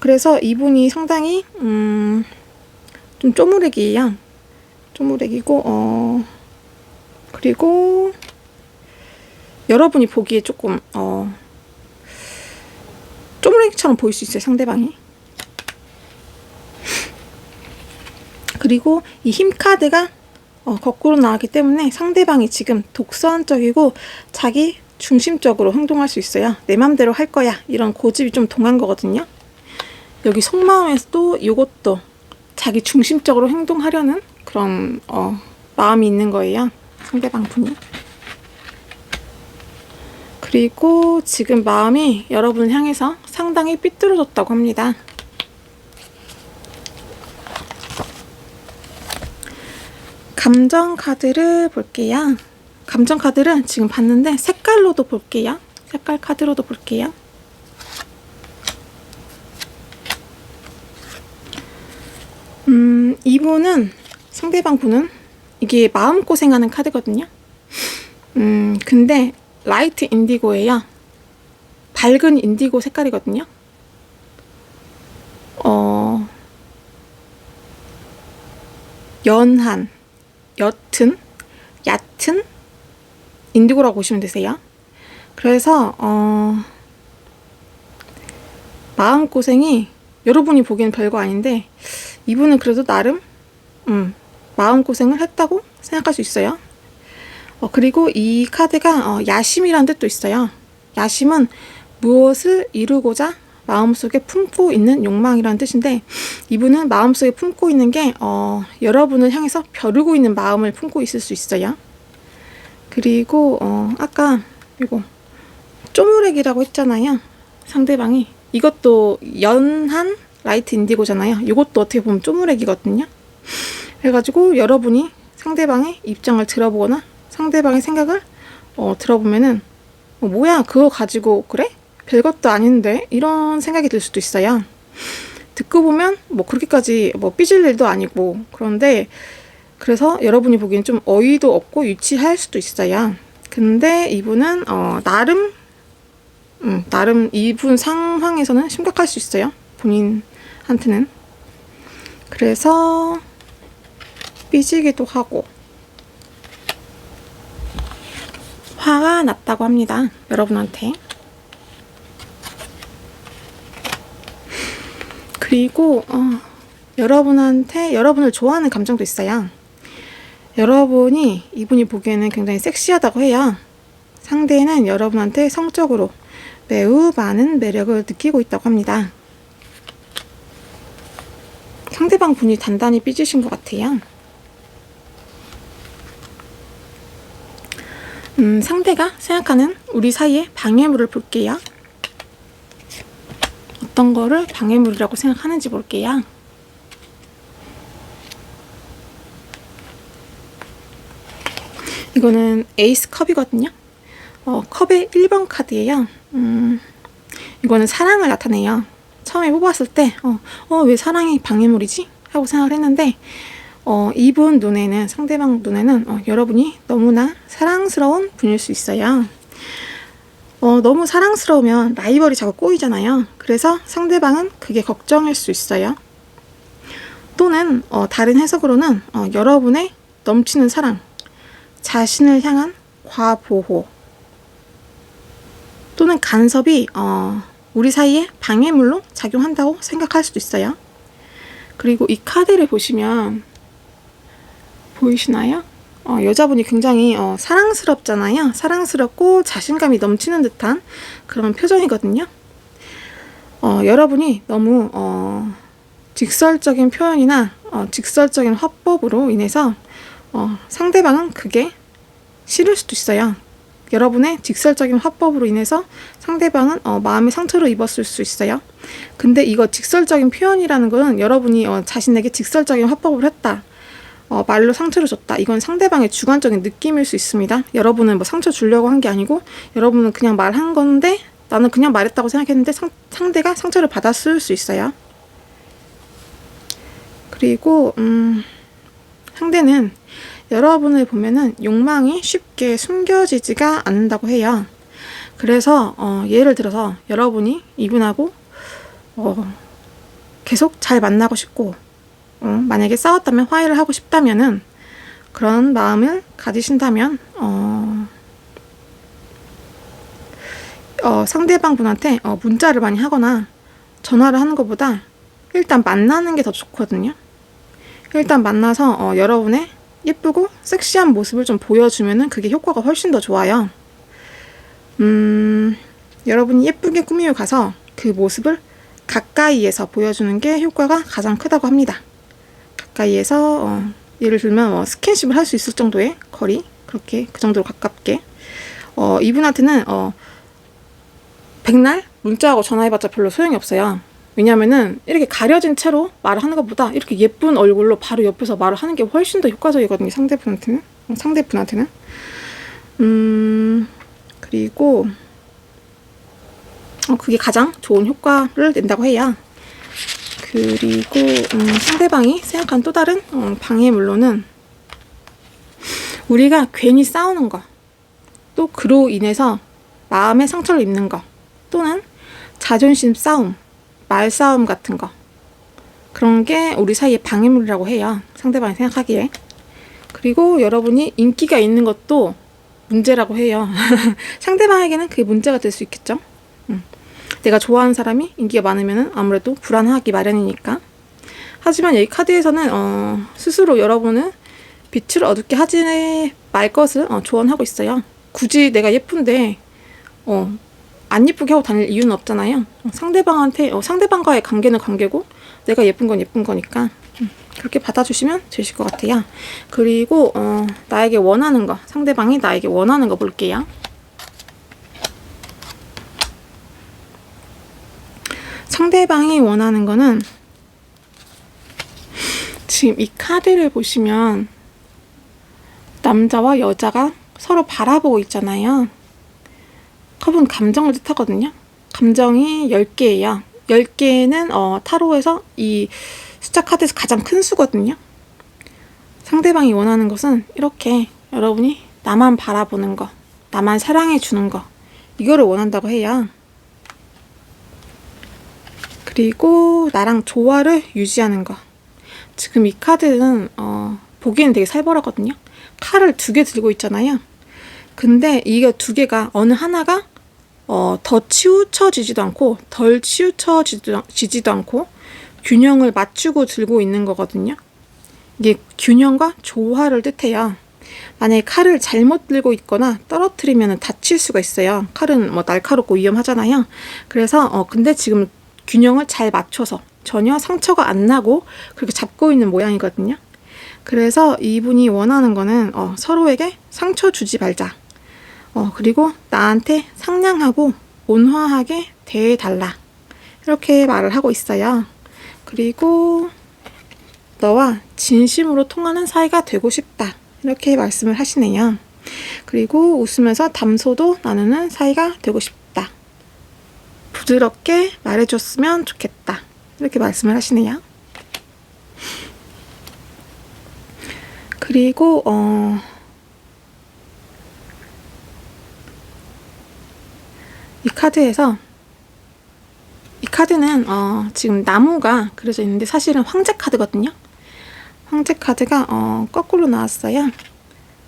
그래서 이분이 상당히 좀 쪼무레기예요. 쪼무레기고 그리고 여러분이 보기에 조금 쪼무레기처럼 보일 수 있어요, 상대방이. 그리고 이 힘 카드가 거꾸로 나왔기 때문에 상대방이 지금 독선적이고 자기 중심적으로 행동할 수 있어요. 내 맘대로 할 거야, 이런 고집이 좀 동한 거거든요. 여기 속마음에서도 이것도 자기 중심적으로 행동하려는 그런 마음이 있는 거예요, 상대방 분이. 그리고 지금 마음이 여러분을 향해서 상당히 삐뚤어졌다고 합니다. 감정 카드를 볼게요. 감정 카드를 지금 봤는데 색깔로도 볼게요. 색깔 카드로도 볼게요. 이분은, 상대방 분은 이게 마음고생하는 카드거든요. 근데 라이트 인디고예요. 밝은 인디고 색깔이거든요. 연한, 얕은 인디고라고 보시면 되세요. 그래서 마음고생이 여러분이 보기엔 별거 아닌데 이분은 그래도 나름 마음고생을 했다고 생각할 수 있어요. 그리고 이 카드가 야심이라는 뜻도 있어요. 야심은 무엇을 이루고자 마음속에 품고 있는 욕망이라는 뜻인데 이분은 마음속에 품고 있는 게 여러분을 향해서 벼르고 있는 마음을 품고 있을 수 있어요. 그리고 아까 이거 쪼무레기라고 했잖아요. 상대방이 이것도 연한 라이트 인디고잖아요. 이것도 어떻게 보면 쪼무레기거든요. 그래가지고 여러분이 상대방의 입장을 들어보거나 상대방의 생각을 들어보면은 뭐야 그거 가지고 그래? 별것도 아닌데 이런 생각이 들 수도 있어요. 듣고 보면 뭐 그렇게까지 뭐 삐질 일도 아니고 그런데 그래서 여러분이 보기엔 좀 어이도 없고 유치할 수도 있어요. 근데 이분은 나름 이분 상황에서는 심각할 수 있어요. 본인한테는. 그래서 삐지기도 하고 화가 났다고 합니다. 여러분한테. 그리고 여러분을 좋아하는 감정도 있어요. 이분이 보기에는 굉장히 섹시하다고 해요. 상대는 여러분한테 성적으로 매우 많은 매력을 느끼고 있다고 합니다. 상대방 분이 단단히 삐지신 것 같아요. 상대가 생각하는 우리 사이의 방해물을 볼게요. 어떤 거를 방해물이라고 생각하는지 볼게요. 이거는 에이스 컵이거든요. 컵의 1번 카드예요. 이거는 사랑을 나타내요. 처음에 뽑았을 때 왜 사랑이 방해물이지? 하고 생각을 했는데 이분 눈에는, 상대방 눈에는 여러분이 너무나 사랑스러운 분일 수 있어요. 너무 사랑스러우면 라이벌이 자꾸 꼬이잖아요. 그래서 상대방은 그게 걱정일 수 있어요. 또는 다른 해석으로는 여러분의 넘치는 사랑, 자신을 향한 과보호 또는 간섭이 우리 사이에 방해물로 작용한다고 생각할 수도 있어요. 그리고 이 카드를 보시면 보이시나요? 여자분이 굉장히 사랑스럽잖아요. 사랑스럽고 자신감이 넘치는 듯한 그런 표정이거든요. 여러분이 너무 직설적인 표현이나 직설적인 화법으로 인해서 상대방은 그게 싫을 수도 있어요. 여러분의 직설적인 화법으로 인해서 상대방은 마음의 상처를 입었을 수 있어요. 근데 이거 직설적인 표현이라는 거는 여러분이 자신에게 직설적인 화법을 했다, 말로 상처를 줬다, 이건 상대방의 주관적인 느낌일 수 있습니다. 여러분은 뭐 상처 주려고 한 게 아니고 여러분은 그냥 말한 건데 나는 그냥 말했다고 생각했는데 상대가 상처를 받았을 수 있어요. 그리고 상대는 여러분을 보면은 욕망이 쉽게 숨겨지지가 않는다고 해요. 그래서 예를 들어서 여러분이 이분하고 계속 잘 만나고 싶고 만약에 싸웠다면 화해를 하고 싶다면은 그런 마음을 가지신다면 상대방 분한테 문자를 많이 하거나 전화를 하는 것보다 일단 만나는 게 더 좋거든요. 일단 만나서 여러분의 예쁘고 섹시한 모습을 좀 보여주면은 그게 효과가 훨씬 더 좋아요. 여러분이 예쁘게 꾸미고 가서 그 모습을 가까이에서 보여주는 게 효과가 가장 크다고 합니다. 가까이에서 예를 들면 스킨십을 할 수 있을 정도의 거리, 그렇게 그 정도로 가깝게. 이분한테는 백날 문자하고 전화해봤자 별로 소용이 없어요. 왜냐면은 이렇게 가려진 채로 말을 하는 것보다 이렇게 예쁜 얼굴로 바로 옆에서 말을 하는 게 훨씬 더 효과적이거든요. 상대분한테는. 그리고 그게 가장 좋은 효과를 낸다고 해요. 그리고 상대방이 생각한 또 다른 방해물로는 우리가 괜히 싸우는 거, 또 그로 인해서 마음의 상처를 입는 거, 또는 자존심 싸움, 말싸움 같은 거, 그런 게 우리 사이의 방해물이라고 해요. 상대방이 생각하기에. 그리고 여러분이 인기가 있는 것도 문제라고 해요. 상대방에게는 그게 문제가 될 수 있겠죠. 내가 좋아하는 사람이 인기가 많으면 아무래도 불안하기 마련이니까. 하지만 여기 카드에서는 스스로 여러분은 빛을 어둡게 하지 말 것을 조언하고 있어요. 굳이 내가 예쁜데 안 예쁘게 하고 다닐 이유는 없잖아요. 상대방과의 관계는 관계고 내가 예쁜 건 예쁜 거니까 그렇게 받아주시면 되실 것 같아요. 그리고 나에게 원하는 거, 상대방이 나에게 원하는 거 볼게요. 상대방이 원하는 거는 지금 이 카드를 보시면 남자와 여자가 서로 바라보고 있잖아요. 컵은 감정을 뜻하거든요. 감정이 10개예요. 10개는 타로에서 이 숫자 카드에서 가장 큰 수거든요. 상대방이 원하는 것은 이렇게 여러분이 나만 바라보는 거, 나만 사랑해 주는 거, 이거를 원한다고 해요. 그리고 나랑 조화를 유지하는 거. 지금 이 카드는 보기에는 되게 살벌하거든요. 칼을 2개 들고 있잖아요. 근데 이게 2개가 어느 하나가 더 치우쳐지지도 않고 덜 치우쳐지지도 않고 균형을 맞추고 들고 있는 거거든요. 이게 균형과 조화를 뜻해요. 만약에 칼을 잘못 들고 있거나 떨어뜨리면 다칠 수가 있어요. 칼은 날카롭고 위험하잖아요. 그래서 근데 지금 균형을 잘 맞춰서 전혀 상처가 안 나고 그렇게 잡고 있는 모양이거든요. 그래서 이분이 원하는 거는 서로에게 상처 주지 말자. 그리고 나한테 상냥하고 온화하게 대해달라. 이렇게 말을 하고 있어요. 그리고 너와 진심으로 통하는 사이가 되고 싶다. 이렇게 말씀을 하시네요. 그리고 웃으면서 담소도 나누는 사이가 되고 싶다. 부드럽게 말해줬으면 좋겠다. 이렇게 말씀을 하시네요. 그리고 이 카드에서 이 카드는 지금 나무가 그려져 있는데 사실은 황제 카드거든요. 황제 카드가 거꾸로 나왔어요.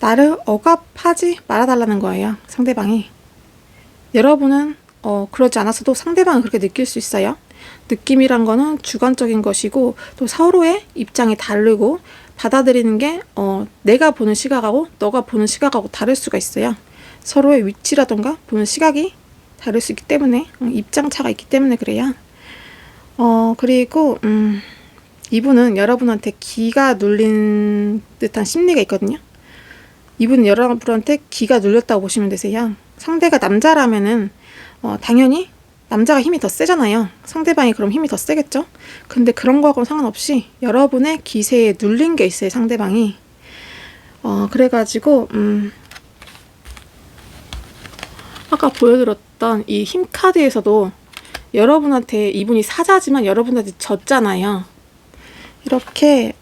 나를 억압하지 말아달라는 거예요. 상대방이. 여러분은 그러지 않았어도 상대방은 그렇게 느낄 수 있어요. 느낌이란 거는 주관적인 것이고 또 서로의 입장이 다르고 받아들이는 게 내가 보는 시각하고 너가 보는 시각하고 다를 수가 있어요. 서로의 위치라던가 보는 시각이 다를 수 있기 때문에 입장 차가 있기 때문에 그래요. 그리고 이분은 여러분한테 기가 눌린 듯한 심리가 있거든요. 이분 여러분한테 기가 눌렸다고 보시면 되세요. 상대가 남자라면은 당연히 남자가 힘이 더 세잖아요. 상대방이 그럼 힘이 더 세겠죠? 근데 그런 거하고는 상관없이 여러분의 기세에 눌린 게 있어요, 상대방이. 그래가지고 아까 보여드렸던 이 힘 카드에서도 여러분한테 이분이 사자지만 여러분한테 졌잖아요. 이렇게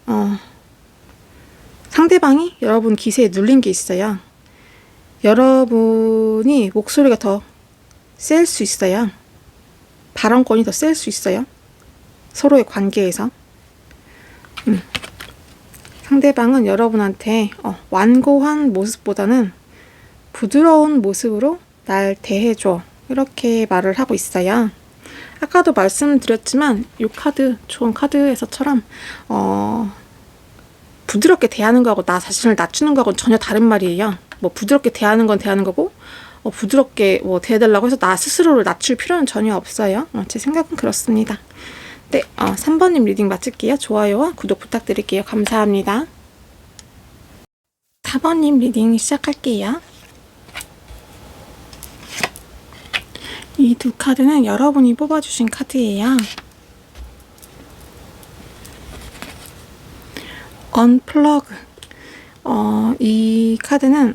상대방이 여러분 기세에 눌린 게 있어요. 여러분이 목소리가 더 셀 수 있어요. 발언권이 더 셀 수 있어요. 서로의 관계에서. 상대방은 여러분한테 완고한 모습보다는 부드러운 모습으로 날 대해줘. 이렇게 말을 하고 있어요. 아까도 말씀드렸지만 이 카드, 조언 카드에서처럼 부드럽게 대하는 거하고 나 자신을 낮추는 거하고는 전혀 다른 말이에요. 뭐 부드럽게 대하는 건 대하는 거고 부드럽게 뭐 대해달라고 해서 나 스스로를 낮출 필요는 전혀 없어요. 제 생각은 그렇습니다. 네, 3번님 리딩 마칠게요. 좋아요와 구독 부탁드릴게요. 감사합니다. 4번님 리딩 시작할게요. 이 두 카드는 여러분이 뽑아주신 카드예요. 언플러그. 이 카드는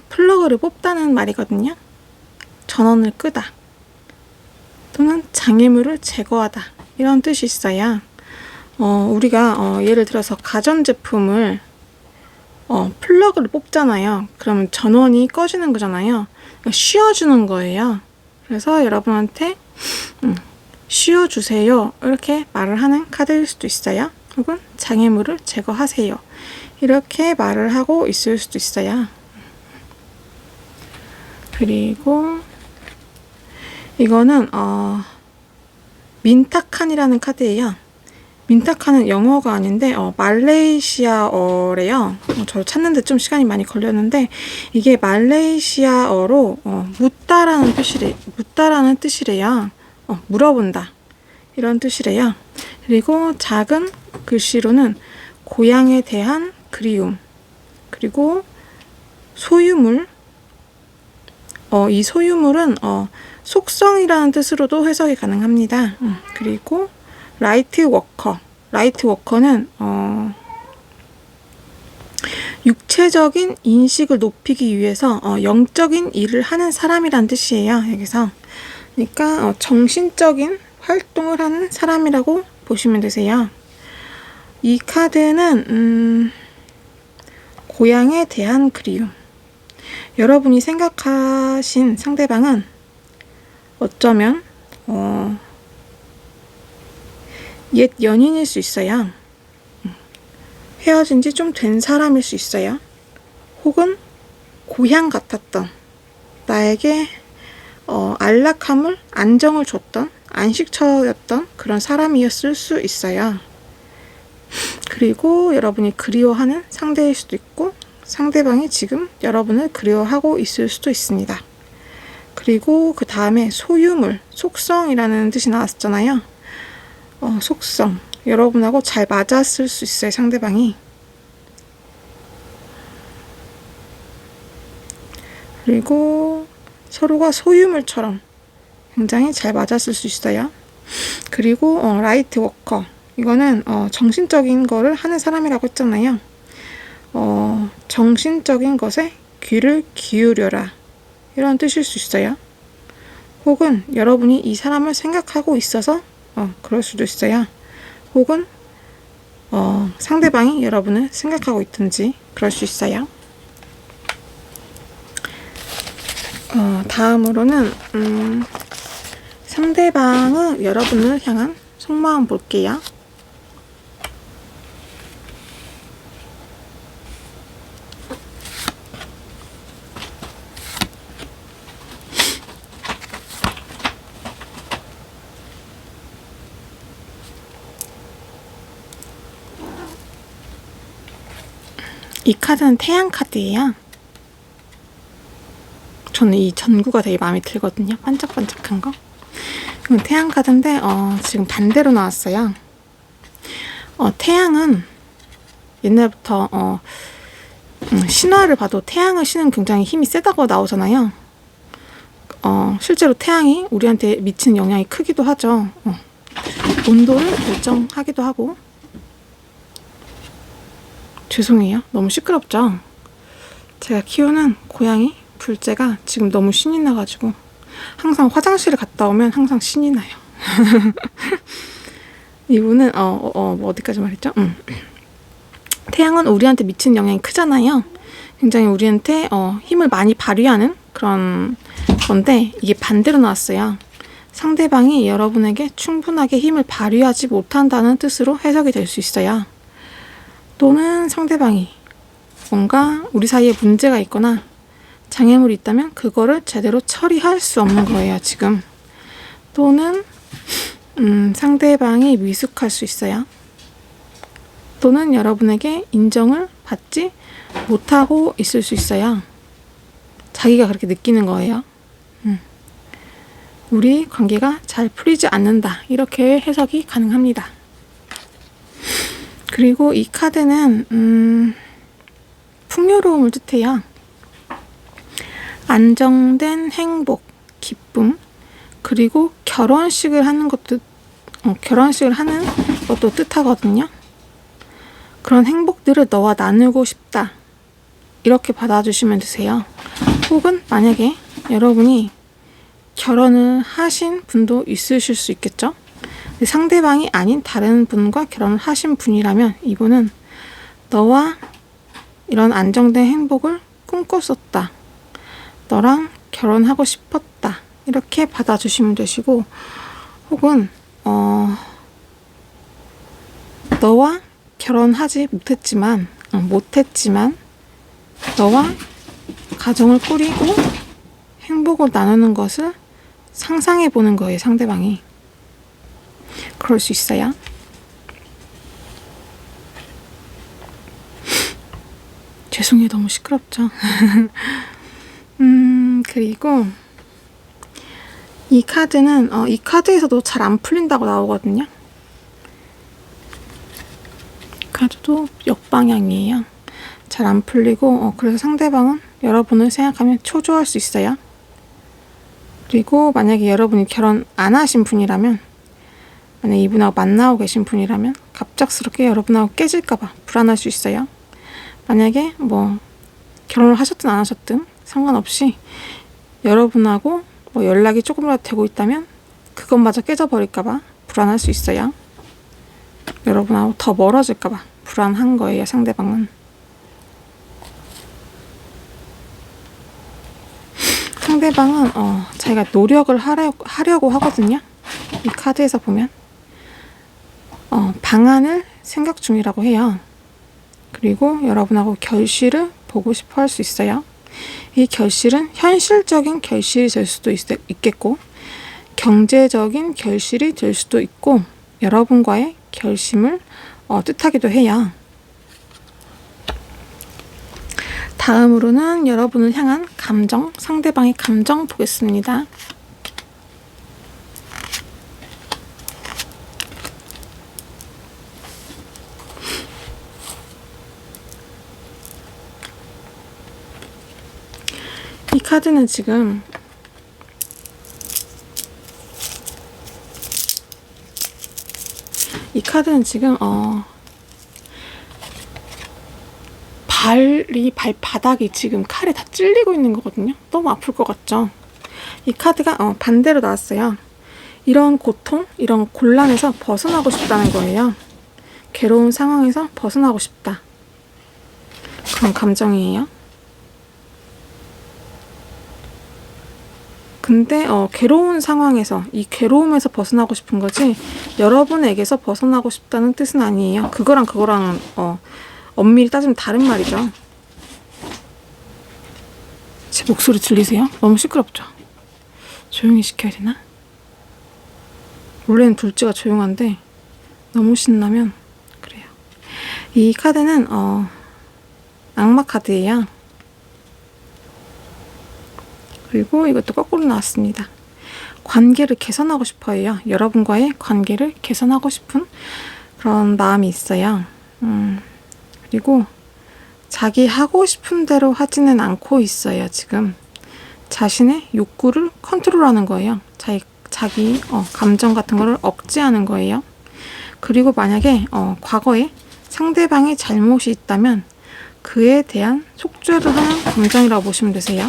플러그를 뽑다는 말이거든요. 전원을 끄다 또는 장애물을 제거하다 이런 뜻이 있어요. 우리가 예를 들어서 가전제품을 플러그를 뽑잖아요. 그러면 전원이 꺼지는 거잖아요. 쉬어주는 거예요. 그래서 여러분한테 쉬어주세요 이렇게 말을 하는 카드일 수도 있어요. 혹은 장애물을 제거하세요 이렇게 말을 하고 있을 수도 있어요. 그리고 이거는 민타칸이라는 카드예요. 민타칸은 영어가 아닌데 말레이시아어래요. 저도 찾는데 좀 시간이 많이 걸렸는데 이게 말레이시아어로 묻다라는 뜻이래요. 물어본다 이런 뜻이래요. 그리고 작은 글씨로는 고향에 대한 그리움, 그리고 소유물. 이 소유물은 속성이라는 뜻으로도 해석이 가능합니다. 그리고 라이트 워커는 육체적인 인식을 높이기 위해서 영적인 일을 하는 사람이란 뜻이에요. 여기서 그러니까 정신적인 활동을 하는 사람이라고 보시면 되세요. 이 카드는 고향에 대한 그리움. 여러분이 생각하신 상대방은 어쩌면 옛 연인일 수 있어요. 헤어진 지 좀 된 사람일 수 있어요. 혹은 고향 같았던, 나에게 안락함을, 안정을 줬던, 안식처였던 그런 사람이었을 수 있어요. 그리고 여러분이 그리워하는 상대일 수도 있고 상대방이 지금 여러분을 그리워하고 있을 수도 있습니다. 그리고 그 다음에 소유물, 속성이라는 뜻이 나왔잖아요. 속성, 여러분하고 잘 맞았을 수 있어요, 상대방이. 그리고 서로가 소유물처럼 굉장히 잘 맞았을 수 있어요. 그리고 라이트 워커, 이거는 정신적인 거를 하는 사람이라고 했잖아요. 정신적인 것에 귀를 기울여라 이런 뜻일 수 있어요. 혹은 여러분이 이 사람을 생각하고 있어서 그럴 수도 있어요. 혹은 상대방이 여러분을 생각하고 있든지 그럴 수 있어요. 다음으로는 상대방은 여러분을 향한 속마음 볼게요. 이 카드는 태양 카드예요. 저는 이 전구가 되게 마음에 들거든요. 반짝반짝한 거. 이건 태양 카드인데 지금 반대로 나왔어요. 태양은 옛날부터 신화를 봐도 태양을 신은 굉장히 힘이 세다고 나오잖아요. 실제로 태양이 우리한테 미치는 영향이 크기도 하죠. 온도를 결정하기도 하고. 죄송해요. 너무 시끄럽죠? 제가 키우는 고양이 불재가 지금 너무 신이 나가지고 항상 화장실을 갔다 오면 항상 신이 나요. 이분은 뭐 어디까지 말했죠? 태양은 우리한테 미치는 영향이 크잖아요. 굉장히 우리한테 힘을 많이 발휘하는 그런 건데 이게 반대로 나왔어요. 상대방이 여러분에게 충분하게 힘을 발휘하지 못한다는 뜻으로 해석이 될 수 있어요. 또는 상대방이 뭔가 우리 사이에 문제가 있거나 장애물이 있다면 그거를 제대로 처리할 수 없는 거예요, 지금. 또는 상대방이 미숙할 수 있어요. 또는 여러분에게 인정을 받지 못하고 있을 수 있어요. 자기가 그렇게 느끼는 거예요. 우리 관계가 잘 풀리지 않는다. 이렇게 해석이 가능합니다. 그리고 이 카드는 풍요로움을 뜻해요. 안정된 행복, 기쁨, 그리고 결혼식을 하는 것도 뜻하거든요. 그런 행복들을 너와 나누고 싶다. 이렇게 받아주시면 되세요. 혹은 만약에 여러분이 결혼을 하신 분도 있으실 수 있겠죠. 상대방이 아닌 다른 분과 결혼을 하신 분이라면 이분은 너와 이런 안정된 행복을 꿈꿨었다. 너랑 결혼하고 싶었다. 이렇게 받아주시면 되시고, 혹은 너와 결혼하지 못했지만 너와 가정을 꾸리고 행복을 나누는 것을 상상해 보는 거예요, 상대방이. 그럴 수 있어요. 죄송해요, 너무 시끄럽죠. 그리고 이 카드는 이 카드에서도 잘 안 풀린다고 나오거든요. 카드도 역방향이에요. 잘 안 풀리고 그래서 상대방은 여러분을 생각하면 초조할 수 있어요. 그리고 만약에 여러분이 결혼 안 하신 분이라면, 만약에 이분하고 만나고 계신 분이라면 갑작스럽게 여러분하고 깨질까봐 불안할 수 있어요. 만약에 뭐 결혼을 하셨든 안 하셨든 상관없이 여러분하고 뭐 연락이 조금이라도 되고 있다면 그것마저 깨져버릴까봐 불안할 수 있어요. 여러분하고 더 멀어질까봐 불안한 거예요, 상대방은. 상대방은 자기가 노력을 하려고 하거든요. 이 카드에서 보면 방안을 생각 중이라고 해요. 그리고 여러분하고 결실을 보고 싶어 할 수 있어요. 이 결실은 현실적인 결실이 될 수도 있겠고, 경제적인 결실이 될 수도 있고, 여러분과의 결심을 뜻하기도 해요. 다음으로는 여러분을 향한 감정, 상대방의 감정 보겠습니다. 이 카드는 지금 발바닥이 지금 칼에 다 찔리고 있는 거거든요. 너무 아플 것 같죠? 이 카드가 반대로 나왔어요. 이런 고통, 이런 곤란에서 벗어나고 싶다는 거예요. 괴로운 상황에서 벗어나고 싶다. 그런 감정이에요. 근데 괴로운 상황에서, 이 괴로움에서 벗어나고 싶은 거지 여러분에게서 벗어나고 싶다는 뜻은 아니에요. 그거랑 엄밀히 따지면 다른 말이죠. 제 목소리 들리세요? 너무 시끄럽죠? 조용히 시켜야 되나? 원래는 둘째가 조용한데 너무 신나면 그래요. 이 카드는 악마 카드예요. 그리고 이것도 거꾸로 나왔습니다. 관계를 개선하고 싶어 해요. 여러분과의 관계를 개선하고 싶은 그런 마음이 있어요. 그리고 자기 하고 싶은 대로 하지는 않고 있어요. 지금 자신의 욕구를 컨트롤하는 거예요. 자기 감정 같은 거를 억제하는 거예요. 그리고 만약에 과거에 상대방의 잘못이 있다면 그에 대한 속죄를 하는 감정이라고 보시면 되세요.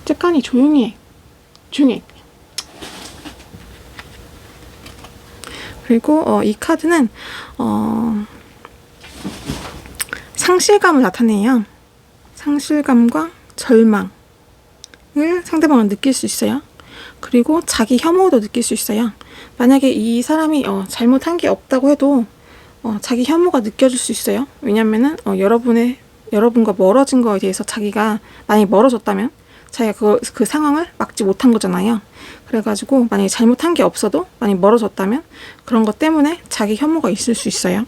쬐깐이 조용히 해. 조용히 해. 그리고 이 카드는 상실감을 나타내요. 상실감과 절망을 상대방은 느낄 수 있어요. 그리고 자기 혐오도 느낄 수 있어요. 만약에 이 사람이 잘못한 게 없다고 해도 자기 혐오가 느껴질 수 있어요. 왜냐면은 여러분과 멀어진 거에 대해서 자기가 많이 멀어졌다면 자기가 그 상황을 막지 못한 거잖아요. 그래가지고 만약에 잘못한 게 없어도 많이 멀어졌다면 그런 것 때문에 자기 혐오가 있을 수 있어요.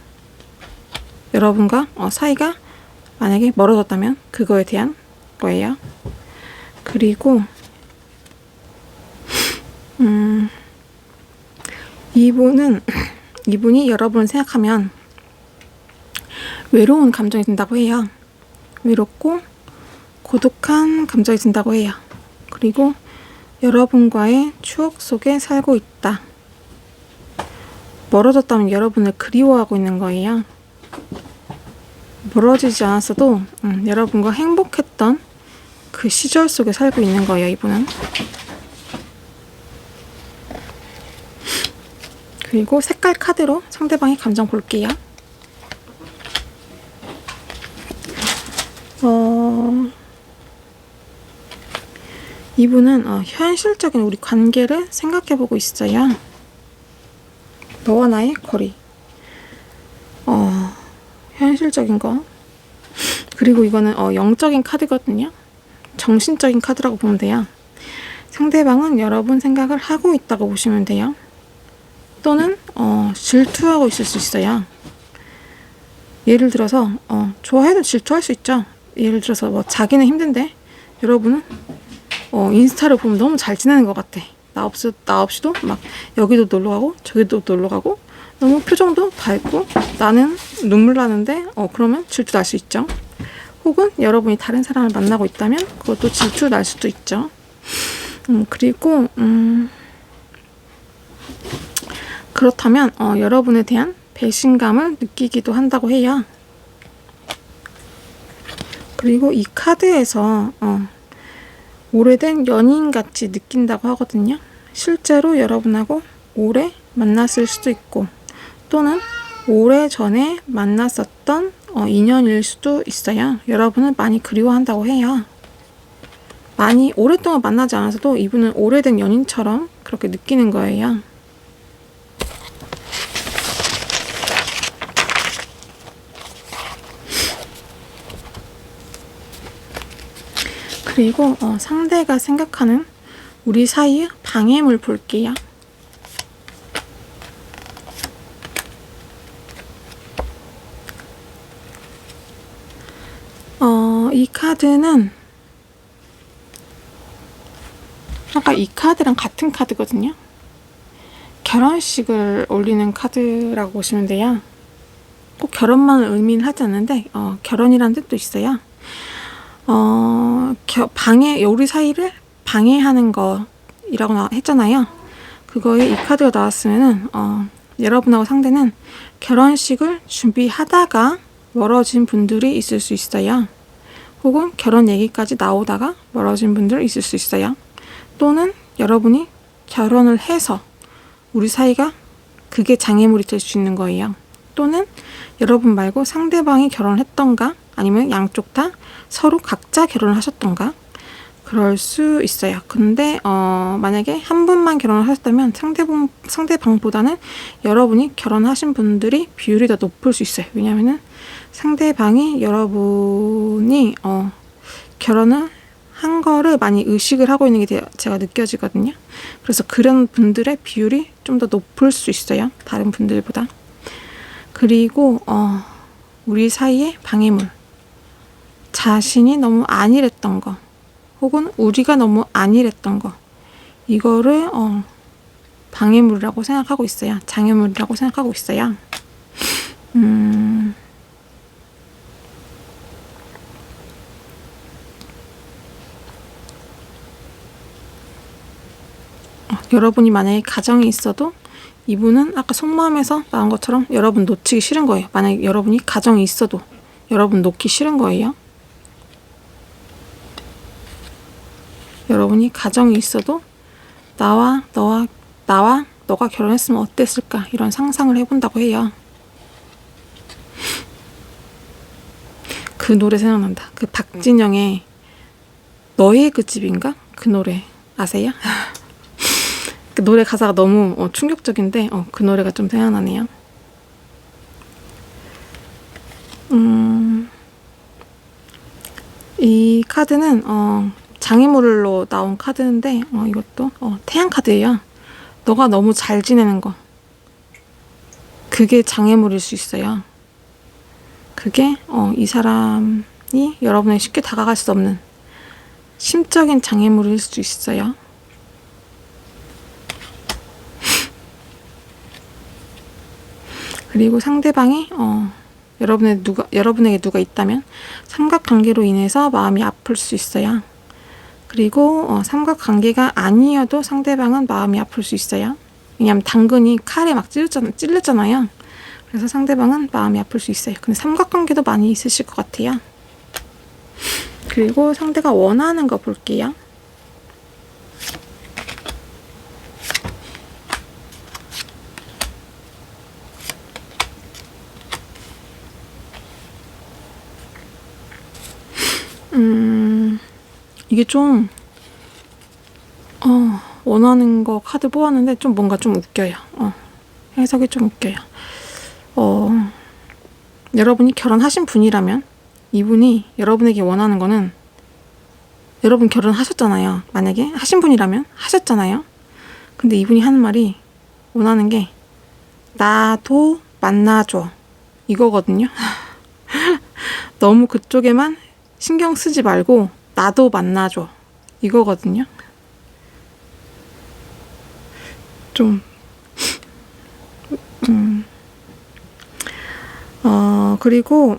여러분과 사이가 만약에 멀어졌다면 그거에 대한 거예요. 그리고 이분이 여러분을 생각하면 외로운 감정이 든다고 해요. 외롭고 고독한 감정이 든다고 해요. 그리고 여러분과의 추억 속에 살고 있다. 멀어졌다면 여러분을 그리워하고 있는 거예요. 멀어지지 않았어도 여러분과 행복했던 그 시절 속에 살고 있는 거예요, 이분은. 그리고 색깔 카드로 상대방의 감정 볼게요. 이분은 현실적인 우리 관계를 생각해보고 있어요. 너와 나의 거리. 현실적인 거. 그리고 이거는 영적인 카드거든요. 정신적인 카드라고 보면 돼요. 상대방은 여러분 생각을 하고 있다고 보시면 돼요. 또는 질투하고 있을 수 있어요. 예를 들어서 좋아해도 질투할 수 있죠. 예를 들어서 뭐 자기는 힘든데 여러분은 인스타를 보면 너무 잘 지내는 것 같아. 나 없이도 막 여기도 놀러 가고 저기도 놀러 가고 너무 표정도 밝고 나는 눈물 나는데 그러면 질투 날 수 있죠. 혹은 여러분이 다른 사람을 만나고 있다면 그것도 질투 날 수도 있죠. 그리고 그렇다면 여러분에 대한 배신감을 느끼기도 한다고 해요. 그리고 이 카드에서 오래된 연인같이 느낀다고 하거든요. 실제로 여러분하고 오래 만났을 수도 있고 또는 오래전에 만났었던 인연일 수도 있어요. 여러분을 많이 그리워한다고 해요. 많이 오랫동안 만나지 않아서도 이분은 오래된 연인처럼 그렇게 느끼는 거예요. 그리고 상대가 생각하는 우리 사이의 방해물 볼게요. 이 카드는 아까 이 카드랑 같은 카드거든요. 결혼식을 올리는 카드라고 보시면 돼요. 꼭 결혼만을 의미는 하지 않는데 결혼이라는 뜻도 있어요. 우리 사이를 방해하는 거이라고 했잖아요. 그거에 이 카드가 나왔으면은 여러분하고 상대는 결혼식을 준비하다가 멀어진 분들이 있을 수 있어요. 혹은 결혼 얘기까지 나오다가 멀어진 분들 있을 수 있어요. 또는 여러분이 결혼을 해서 우리 사이가 그게 장애물이 될 수 있는 거예요. 또는 여러분 말고 상대방이 결혼을 했던가 아니면 양쪽 다 서로 각자 결혼을 하셨던가 그럴 수 있어요. 근데 만약에 한 분만 결혼을 하셨다면 상대방보다는 여러분이 결혼하신 분들이 비율이 더 높을 수 있어요. 왜냐하면 상대방이 여러분이 결혼을 한 거를 많이 의식을 하고 있는 게 제가 느껴지거든요. 그래서 그런 분들의 비율이 좀 더 높을 수 있어요. 다른 분들보다. 그리고 우리 사이의 방해물. 자신이 너무 안일했던 거 혹은 우리가 너무 안일했던 거 이거를 방해물이라고 생각하고 있어요. 장애물이라고 생각하고 있어요. 여러분이 만약에 가정이 있어도 이분은 아까 속마음에서 나온 것처럼 여러분 놓치기 싫은 거예요. 만약에 여러분이 가정이 있어도 여러분 놓기 싫은 거예요. 여러분이 가정이 있어도 나와 너가 결혼했으면 어땠을까 이런 상상을 해본다고 해요. 그 노래 생각난다. 그 박진영의 너의 그 집인가? 그 노래 아세요? 그 노래 가사가 너무 충격적인데 그 노래가 좀 생각나네요. 이 카드는 장애물로 나온 카드인데 이것도 태양 카드예요. 너가 너무 잘 지내는 거, 그게 장애물일 수 있어요. 그게 이 사람이 여러분에게 쉽게 다가갈 수 없는 심적인 장애물일 수 있어요. 그리고 상대방이 여러분에게 누가 있다면 삼각관계로 인해서 마음이 아플 수 있어요. 그리고 삼각관계가 아니어도 상대방은 마음이 아플 수 있어요. 왜냐하면 당근이 칼에 막 찔렸잖아요. 그래서 상대방은 마음이 아플 수 있어요. 근데 삼각관계도 많이 있으실 것 같아요. 그리고 상대가 원하는 거 볼게요. 이게 좀 원하는 거 카드 뽑았는데 좀 뭔가 좀 웃겨요. 해석이 좀 웃겨요. 여러분이 결혼하신 분이라면 이분이 여러분에게 원하는 거는, 여러분 결혼하셨잖아요. 만약에 하신 분이라면 하셨잖아요. 근데 이분이 하는 말이, 원하는 게 나도 만나줘 이거거든요. 너무 그쪽에만 신경 쓰지 말고 나도 만나줘 이거거든요. 좀 그리고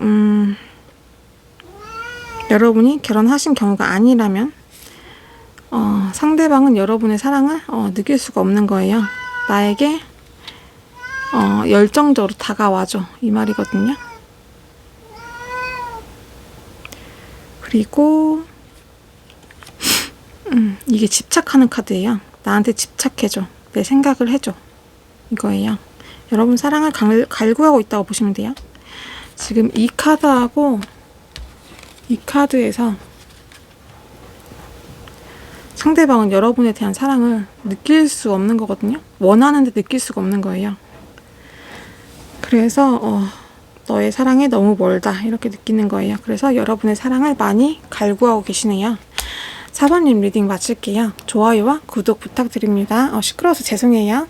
여러분이 결혼하신 경우가 아니라면 상대방은 여러분의 사랑을 느낄 수가 없는 거예요. 나에게 열정적으로 다가와줘 이 말이거든요. 그리고 이게 집착하는 카드예요. 나한테 집착해줘, 내 생각을 해줘 이거예요. 여러분 사랑을 갈구하고 있다고 보시면 돼요. 지금 이 카드하고 이 카드에서 상대방은 여러분에 대한 사랑을 느낄 수 없는 거거든요. 원하는데 느낄 수가 없는 거예요. 그래서 너의 사랑이 너무 멀다 이렇게 느끼는 거예요. 그래서 여러분의 사랑을 많이 갈구하고 계시네요. 4번님 리딩 마칠게요. 좋아요와 구독 부탁드립니다. 시끄러워서 죄송해요.